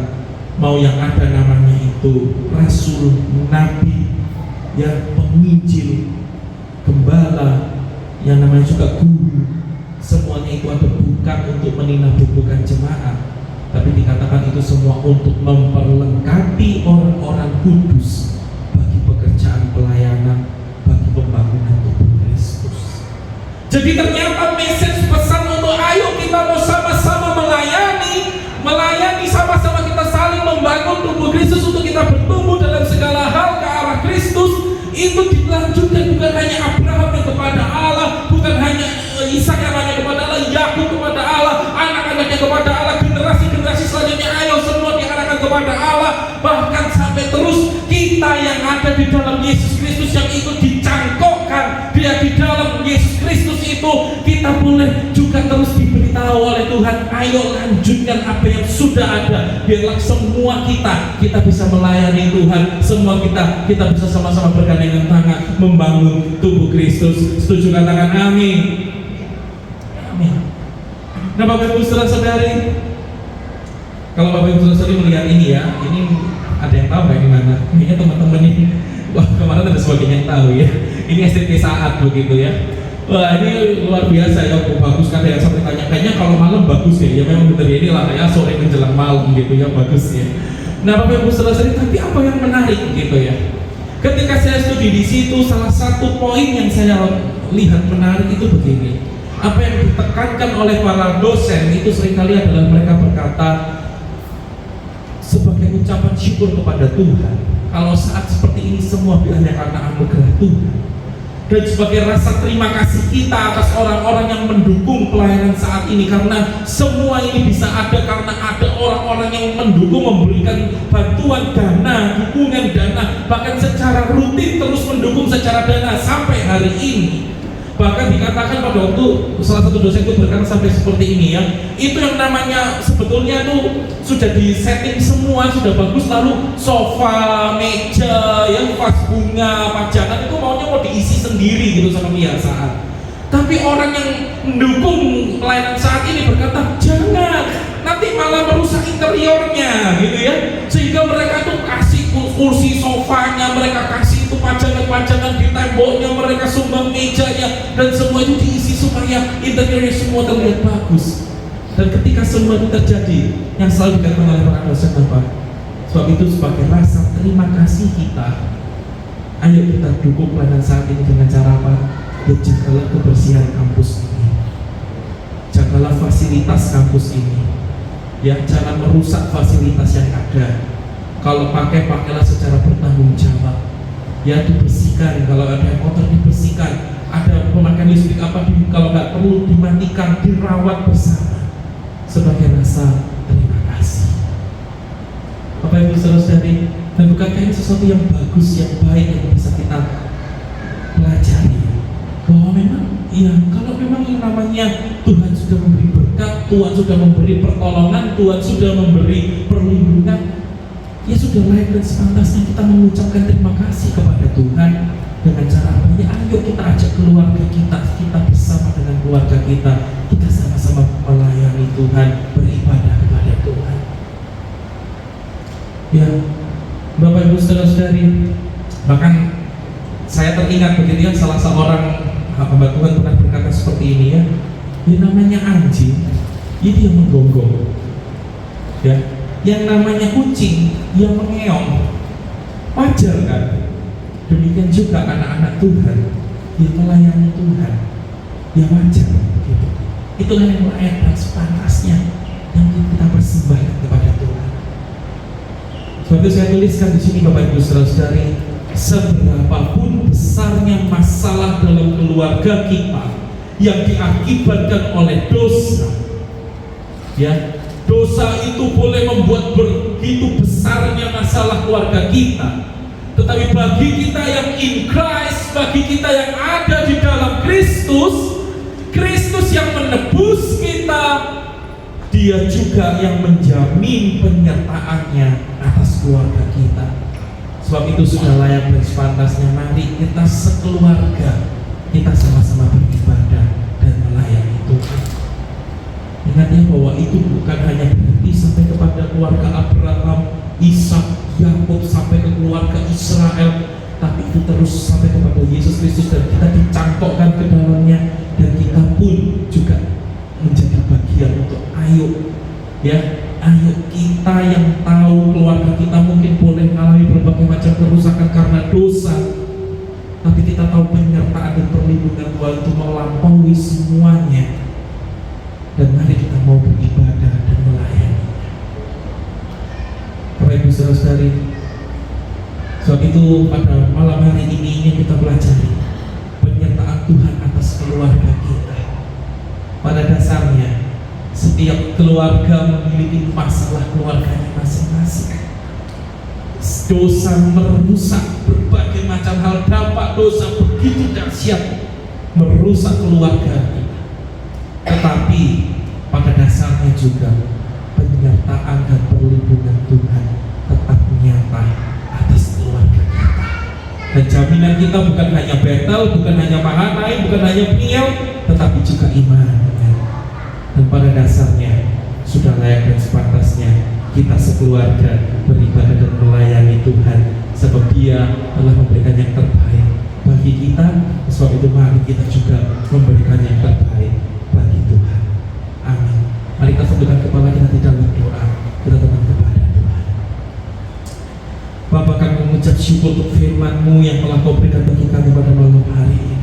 mau yang ada namanya itu rasul, nabi, ya penginjil, gembala, yang namanya juga guru, semuanya itu ada bukan untuk meninabubukan jemaat, tapi dikatakan itu semua untuk memperlengkapi orang-orang kudus bagi pekerjaan pelayanan, bagi pembangunan tubuh Kristus. Jadi ternyata message pesan untuk ayo kita mau sama-sama melayani, sama-sama kita saling membangun tubuh Kristus untuk kita kita bertumbuh dalam segala hal ke arah Kristus, itu dilanjutkan bukan hanya Abraham yang kepada Allah, bukan hanya Ishak yang hanya kepada Allah, Yakub kepada Allah, anak-anaknya kepada Allah, generasi-generasi selanjutnya ayo semua diarahkan kepada Allah, bahkan sampai terus kita yang ada di dalam Yesus Kristus yang ikut dicangkokkan dia di dalam Yesus Kristus itu, kita boleh juga terus diberitahu oleh Tuhan, ayo lanjutkan apa yang sudah ada, biarlah semua kita bisa melayani Tuhan, semua kita bisa sama-sama bergandengan tangan membangun tubuh Kristus. Setuju katakan amin. Amin. Nah Bapak Ibu saudara-saudari, kalau Bapak Ibu saudara-saudari melihat ini ya, ini ada yang tahu nggak di mana? Kayaknya teman-teman ini, wah kemarin ada sebagian yang tahu ya. Ini STT saat begitu ya. Wah ini luar biasa ya, bagus kan yang sampai tanya, kayaknya kalau malam bagus ya, ya memang benar ya, inilah ya sore menjelang malam gitu ya, bagus ya. Nah Bapak Ibu saudara-saudari, tapi apa yang menarik gitu ya? Ketika saya studi di situ, salah satu poin yang saya lihat menarik itu begini. Apa yang ditekankan oleh para dosen itu seringkali adalah mereka berkata sebagai ucapan syukur kepada Tuhan, kalau saat seperti ini semua hanya karena anugerah Tuhan, dan sebagai rasa terima kasih kita atas orang-orang yang mendukung pelayanan saat ini, karena semua ini bisa ada karena ada orang-orang yang mendukung, memberikan bantuan dana, dukungan dana, bahkan secara rutin terus mendukung secara dana sampai hari ini. Bahkan dikatakan pada waktu salah satu dosen itu berkata sampai seperti ini ya, itu yang namanya sebetulnya tuh sudah di setting semua, sudah bagus, lalu sofa, meja, yang vas bunga, pajangan itu maunya mau diisi sendiri gitu sama kebiasaan. Tapi orang yang mendukung pelayanan saat ini berkata jangan, nanti malah merusak interiornya gitu ya, sehingga mereka tuh kasih kursi sofanya, mereka kasih itu pajangan-pajangan di temboknya, mereka sumbang mejanya, dan semua itu diisi supaya interiornya semua terlihat bagus. Dan ketika semua itu terjadi, yang selalu dikatakan oleh para dosen apa? Sebab itu sebagai rasa terima kasih kita, ayo kita dukung pelayanan saat ini dengan cara apa? Ya jagalah kebersihan kampus ini, jagalah fasilitas kampus ini, ya jangan merusak fasilitas yang ada. Kalau pakailah secara bertanggung jawab, ya dibersihkan, kalau ada yang kotor dibersihkan, ada pemakaian listrik apa kalau nggak perlu dimatikan, dirawat bersama sebagai rasa terima kasih. Bapak Ibu saudara-saudari, dan bukankah ini sesuatu yang bagus, yang baik yang bisa kita pelajari, bahwa memang ya kalau memang yang namanya Tuhan sudah memberi berkat, Tuhan sudah memberi pertolongan, Tuhan sudah memberi perlindungan, ya sudah layak dan sepantasnya kita mengucapkan terima kasih kepada Tuhan dengan cara apa? Ya ayo kita ajak keluarga kita bersama dengan keluarga kita sama-sama melayani Tuhan, beribadah kepada Tuhan. Ya Bapak Ibu saudara-saudari, bahkan saya teringat begitu ya, salah seorang hamba Tuhan pernah berkata seperti ini ya, yang namanya anjing itu yang menggonggong, ya, yang namanya kucing yang mengeong, wajar kan? Demikian juga anak-anak Tuhan yang melayani Tuhan, ya wajar gitu. Itulah yang layak dan sepantasnya yang kita persembahkan kepada Tuhan. Sebab itu saya tuliskan di sini Bapak Ibu saudara-saudari, seberapapun besarnya masalah dalam keluarga kita yang diakibatkan oleh dosa, ya, dosa itu boleh membuat begitu besarnya masalah keluarga kita, tetapi bagi kita yang in Christ, bagi kita yang ada di dalam Kristus, Kristus yang menebus kita, Dia juga yang menjamin penyertaannya atas keluarga kita. Sebab itu sudah layak dan sepantasnya mari kita sekeluarga kita sama-sama beribadah dan melayani Tuhan. Ingat ya bahwa itu bukan hanya berhenti sampai kepada keluarga Abraham, Ishak, Yakub, sampai ke keluarga Israel, tapi itu terus sampai kepada Yesus Kristus, dan kita dicangkokkan ke dalamnya, dan kita pun juga menjadi bagian untuk ayo kita yang tahu keluarga kita mungkin boleh mengalami berbagai macam kerusakan karena dosa, tapi kita tahu penyertaan dan perlindungan Tuhan itu melampaui semuanya, dan mari kita mau beribadah dan melayani. Bapak Ibu saudara-saudari, Sebab itu pada malam hari ini yang kita pelajari penyertaan Tuhan atas keluarga kita. Pada dasarnya setiap keluarga memiliki masalah keluarganya masing-masing. Dosa merusak berbagai macam hal, dampak dosa begitu dahsyat merusak keluarga kita. Tetapi pada dasarnya juga penyertaan dan perlindungan Tuhan tetap nyata atas keluarga kita. Dan jaminan kita bukan hanya Betel, bukan hanya Mahanaim, bukan hanya Pniel, tetapi juga iman. Dan pada dasarnya sudah layak dan sepantasnya kita sekeluarga beribadah dan melayani Tuhan, sebab Dia telah memberikan yang terbaik bagi kita. Sebab itu mari kita juga memberikan yang terbaik bagi Tuhan. Amin. Mari kita satukan kepala kita di dalam doa. Kita tetap kepada Tuhan. Bapa, kami mengucap syukur untuk firman-Mu yang telah Kau berikan bagi kami pada malam hari ini.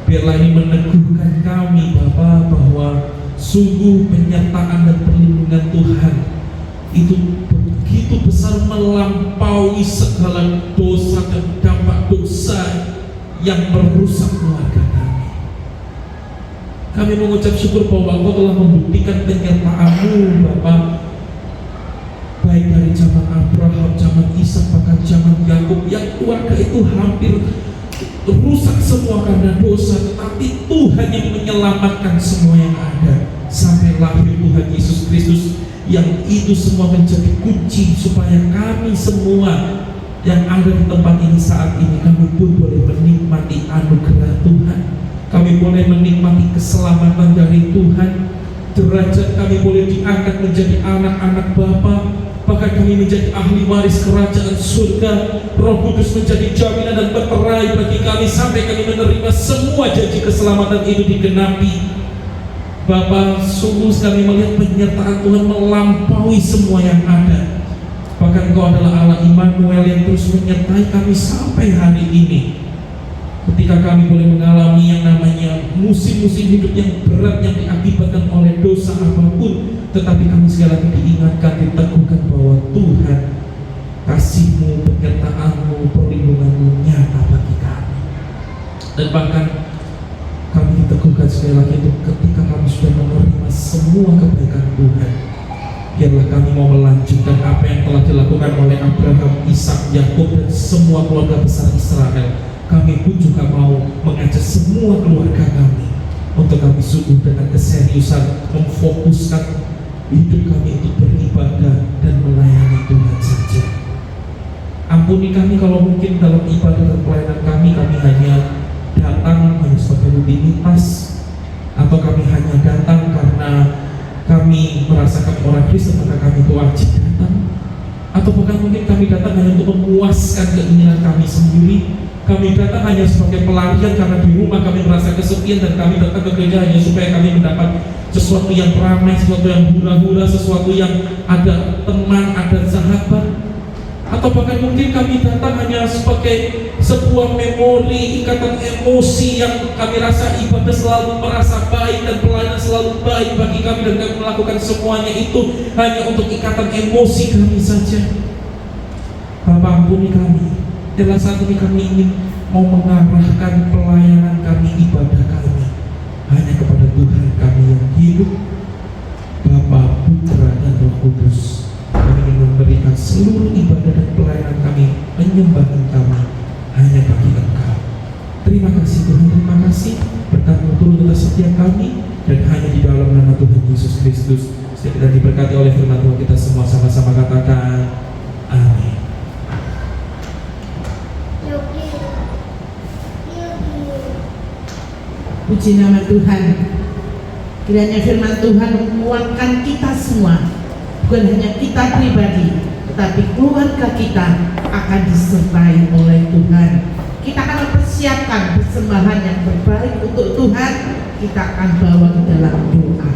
Biarlah ini meneguhkan kami, Bapa, bahwa sungguh penyertaan dan perlindungan Tuhan itu begitu besar, melampaui segala dosa dan dampak dosa yang merusak keluarga kami. Kami mengucap syukur bahwa Engkau telah membuktikan penyertaan-Mu, Bapa, baik dari zaman Abraham, zaman Ishak, bahkan zaman Yakub, yang keluarga itu hampir rusak semua karena dosa, tetapi Tuhan yang menyelamatkan semua yang ada sampai lahir Tuhan Yesus Kristus, yang itu semua menjadi kunci supaya kami semua yang ada di tempat ini saat ini, kami pun boleh menikmati anugerah Tuhan, kami boleh menikmati keselamatan dari Tuhan, derajat kami boleh diangkat menjadi anak-anak Bapa, bahkan kami menjadi ahli waris kerajaan surga. Roh Kudus menjadi jaminan dan peterai bagi kami sampai kami menerima semua janji keselamatan itu digenapi. Bapa, sungguh kami melihat penyertaan Tuhan melampaui semua yang ada. Bahkan Engkau adalah Allah Immanuel yang terus menyertai kami sampai hari ini. Ketika kami boleh mengalami yang namanya musim-musim hidup yang berat yang diakibatkan oleh dosa apapun, tetapi kami sekali lagi diingatkan, diteguhkan bahwa Tuhan, kasih-Mu, penyertaan-Mu, perlindungan-Mu nyata bagi kami. Dan bahkan kami diteguhkan sekali lagi itu ketika kami sudah menerima semua kebaikan Tuhan, biarlah kami mau melanjutkan apa yang telah dilakukan oleh Abraham, Ishak, Yakub, dan semua keluarga besar Israel. Kami pun juga mau mengajak semua keluarga kami untuk kami sungguh dengan keseriusan memfokuskan hidup kami untuk beribadah dan melayani Tuhan saja. Ampuni kami kalau mungkin dalam ibadah dan pelayanan kami hanya datang hanya sebagai rutinitas, atau kami hanya datang karena kami merasakan orang Kristen maka kami itu wajib datang, atau bahkan mungkin kami datang hanya untuk memuaskan keinginan kami sendiri. Kami datang hanya sebagai pelarian karena di rumah kami merasa kesepian, dan kami datang ke gereja hanya supaya kami mendapat sesuatu yang ramai, sesuatu yang hura-hura, sesuatu yang ada teman, ada sahabat. Atau bahkan mungkin kami datang hanya sebagai sebuah memori, ikatan emosi yang kami rasa ibadah selalu merasa baik dan pelayanan selalu baik bagi kami, dan kami melakukan semuanya itu hanya untuk ikatan emosi kami saja. Bapa, ampuni kami. Dalam saat ini kami ingin mau mengarahkan pelayanan kami, ibadah kami hanya kepada Tuhan kami yang hidup, Bapa, Putra, dan Roh Kudus. Kami ingin memberikan seluruh ibadah dan pelayanan kami, penyembahan kami hanya bagi Engkau. Terima kasih Tuhan, terima kasih. Berkat-Mu turun atas setiap kami, dan hanya di dalam nama Tuhan Yesus Kristus kita diberkati oleh firman Tuhan. Kita semua sama-sama katakan amin. Puji nama Tuhan. Kiranya firman Tuhan menguatkan kita semua, bukan hanya kita pribadi, tetapi keluarga kita akan disertai oleh Tuhan. Kita akan mempersiapkan persembahan yang terbaik untuk Tuhan. Kita akan bawa ke dalam doa.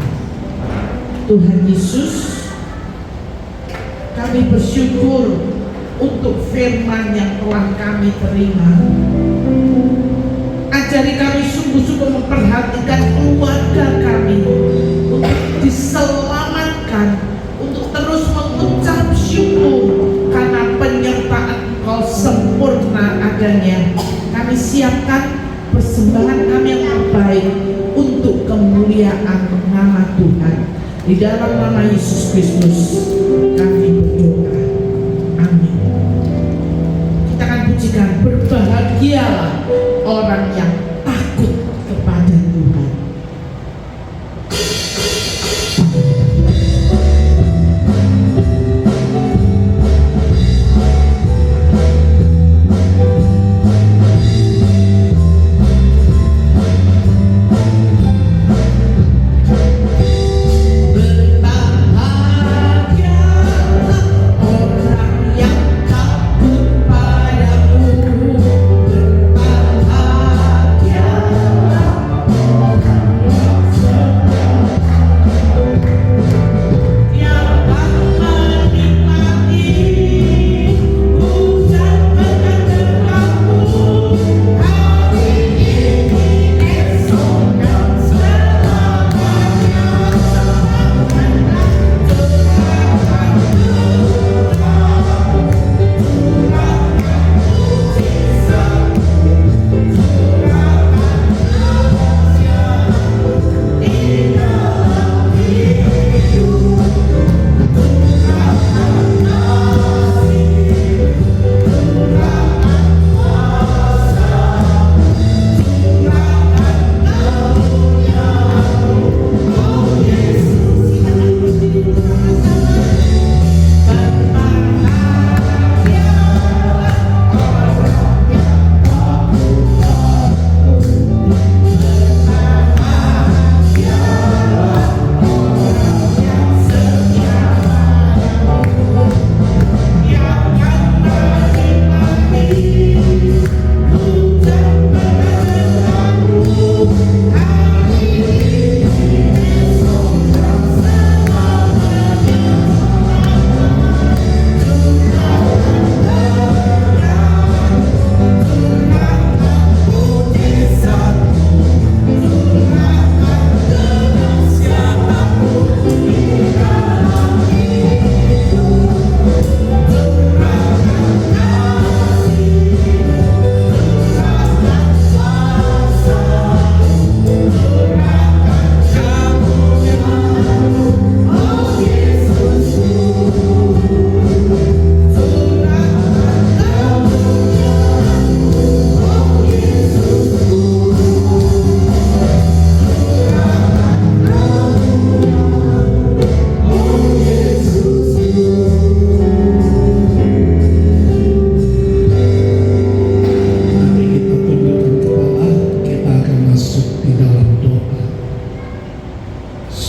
Tuhan Yesus, kami bersyukur untuk firman yang telah kami terima. Ajari kami sungguh-sungguh memperhatikan keluarga kami untuk diselamatkan, untuk terus mengucap syukur karena penyertaan Engkau persembahan kami yang terbaik untuk kemuliaan nama Tuhan. Di dalam nama Yesus Kristus kami berdoa. Amin. Kita akan pujikan berbahagialah orang yang takut kepada Tuhan.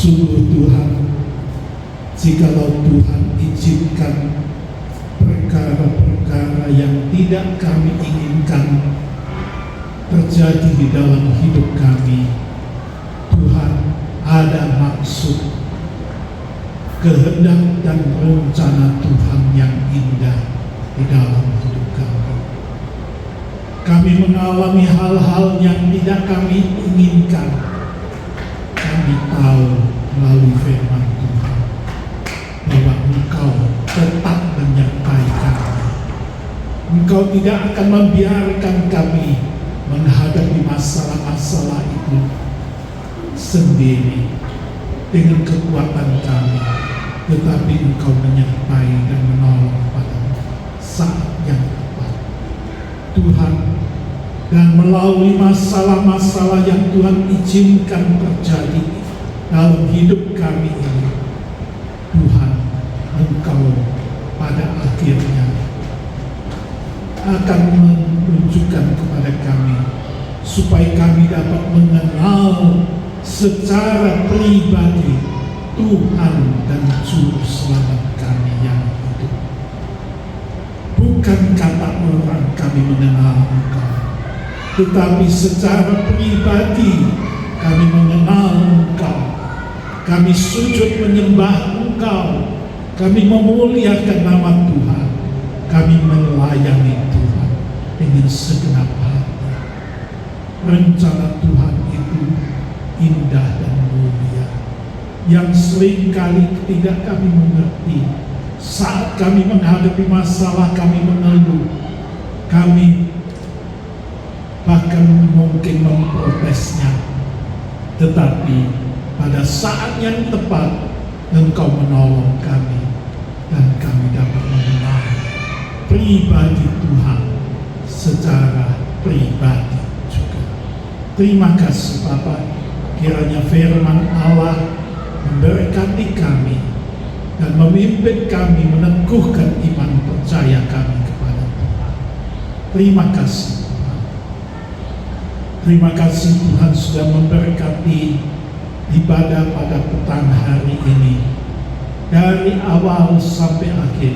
Sungguh Tuhan, jikalau Tuhan izinkan perkara-perkara yang tidak kami inginkan terjadi di dalam hidup kami, Tuhan ada maksud, kehendak dan rencana Tuhan yang indah di dalam hidup kami. Kami mengalami hal-hal yang tidak kami inginkan. Kami tahu melalui firman Tuhan bahwa Engkau tetap menyertai kami. Engkau tidak akan membiarkan kami menghadapi masalah-masalah itu sendiri dengan kekuatan kami, tetapi Engkau menyertai dan menolong pada saat yang tepat. Tuhan, dan melalui masalah-masalah yang Tuhan izinkan terjadi dalam hidup kami ini, Tuhan, Engkau pada akhirnya akan menunjukkan kepada kami supaya kami dapat mengenal secara pribadi Tuhan dan Juru Selamat kami yang hidup. Bukan kata orang kami mengenal Engkau, tetapi secara pribadi kami mengenal Engkau. Kami sujud menyembah Engkau. Kami memuliakan nama Tuhan. Kami melayani Tuhan dengan segenap hati. Rencana Tuhan itu indah dan mulia, yang seringkali tidak kami mengerti. Saat kami menghadapi masalah, kami mengeluh. Kami bahkan mungkin tetapi pada saat yang tepat Engkau menolong kami dan kami dapat mengenal pribadi Tuhan secara pribadi juga. Terima kasih Bapa, kiranya firman Allah memberkati kami dan memimpin kami meneguhkan iman percaya kami kepada Tuhan. Terima kasih Tuhan. Terima kasih Tuhan sudah memberkati ibadah pada petang hari ini. Dari awal sampai akhir,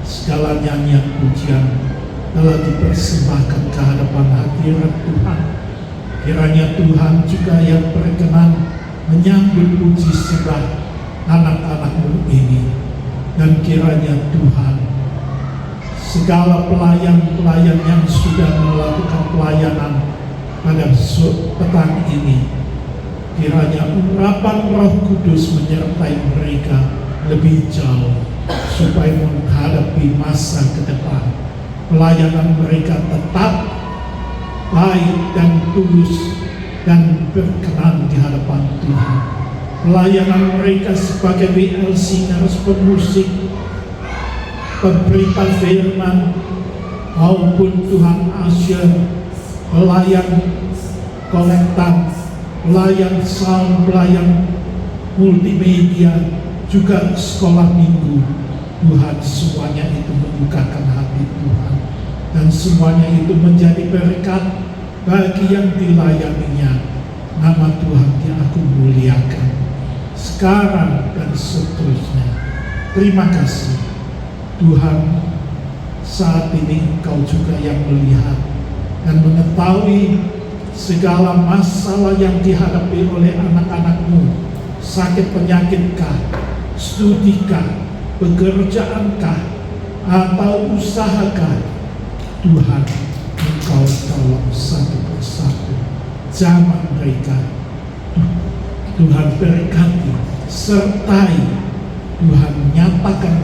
segala nyanyian pujian telah dipersembahkan ke hadapan hadirat Tuhan. Kiranya Tuhan juga yang berkenan menyambut puji sembah anak-anak-Mu ini. Dan kiranya Tuhan, segala pelayan-pelayan yang sudah melakukan pelayanan pada petang ini, kiranya urapan Roh Kudus menyertai mereka lebih jauh, supaya menghadapi masa ke depan pelayanan mereka tetap baik dan tulus dan berkenan di hadapan Tuhan. Pelayanan mereka sebagai WL Singers, pemusik, pemberita firman, maupun Tuhan Asyir, pelayan kolektan, pelayan sound, pelayan multimedia, juga sekolah minggu. Tuhan, semuanya itu membukakan hati Tuhan, dan semuanya itu menjadi berkat bagi yang dilayaninya. Nama Tuhan yang aku muliakan sekarang dan seterusnya. Terima kasih Tuhan, saat ini Engkau juga yang melihat dan mengetahui segala masalah yang dihadapi oleh anak-anak-Mu. Sakit penyakitkah, studikah, pekerjaankah, atau usahakah, Tuhan, Engkau tolong satu persatu zaman mereka. Tuhan berkati, sertai, Tuhan nyatakan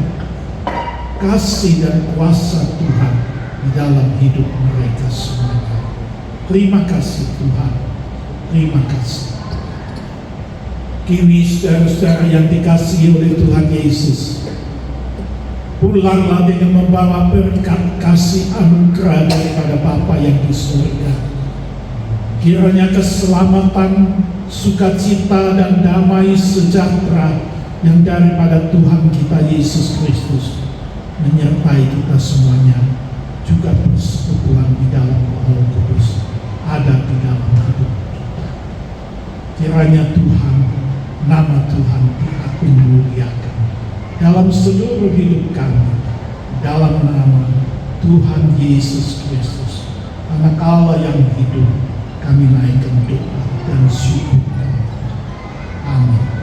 kasih dan kuasa Tuhan di dalam hidup mereka semuanya. Terima kasih Tuhan, terima kasih. Kini saudara-saudara yang dikasihi oleh Tuhan Yesus, pulanglah dengan membawa berkat kasih anugerah daripada Bapa yang di surga. Kiranya keselamatan, sukacita, dan damai sejahtera yang daripada Tuhan kita Yesus Kristus menyertai kita semuanya, juga persekutuan di dalam Roh Kudus ada di dalam hidup kita. Kiranya Tuhan, nama Tuhan aku muliakan dalam seluruh hidup kami, dalam nama Tuhan Yesus Kristus, Anak Allah yang hidup, kami naikkan doa dan syukur. Amin.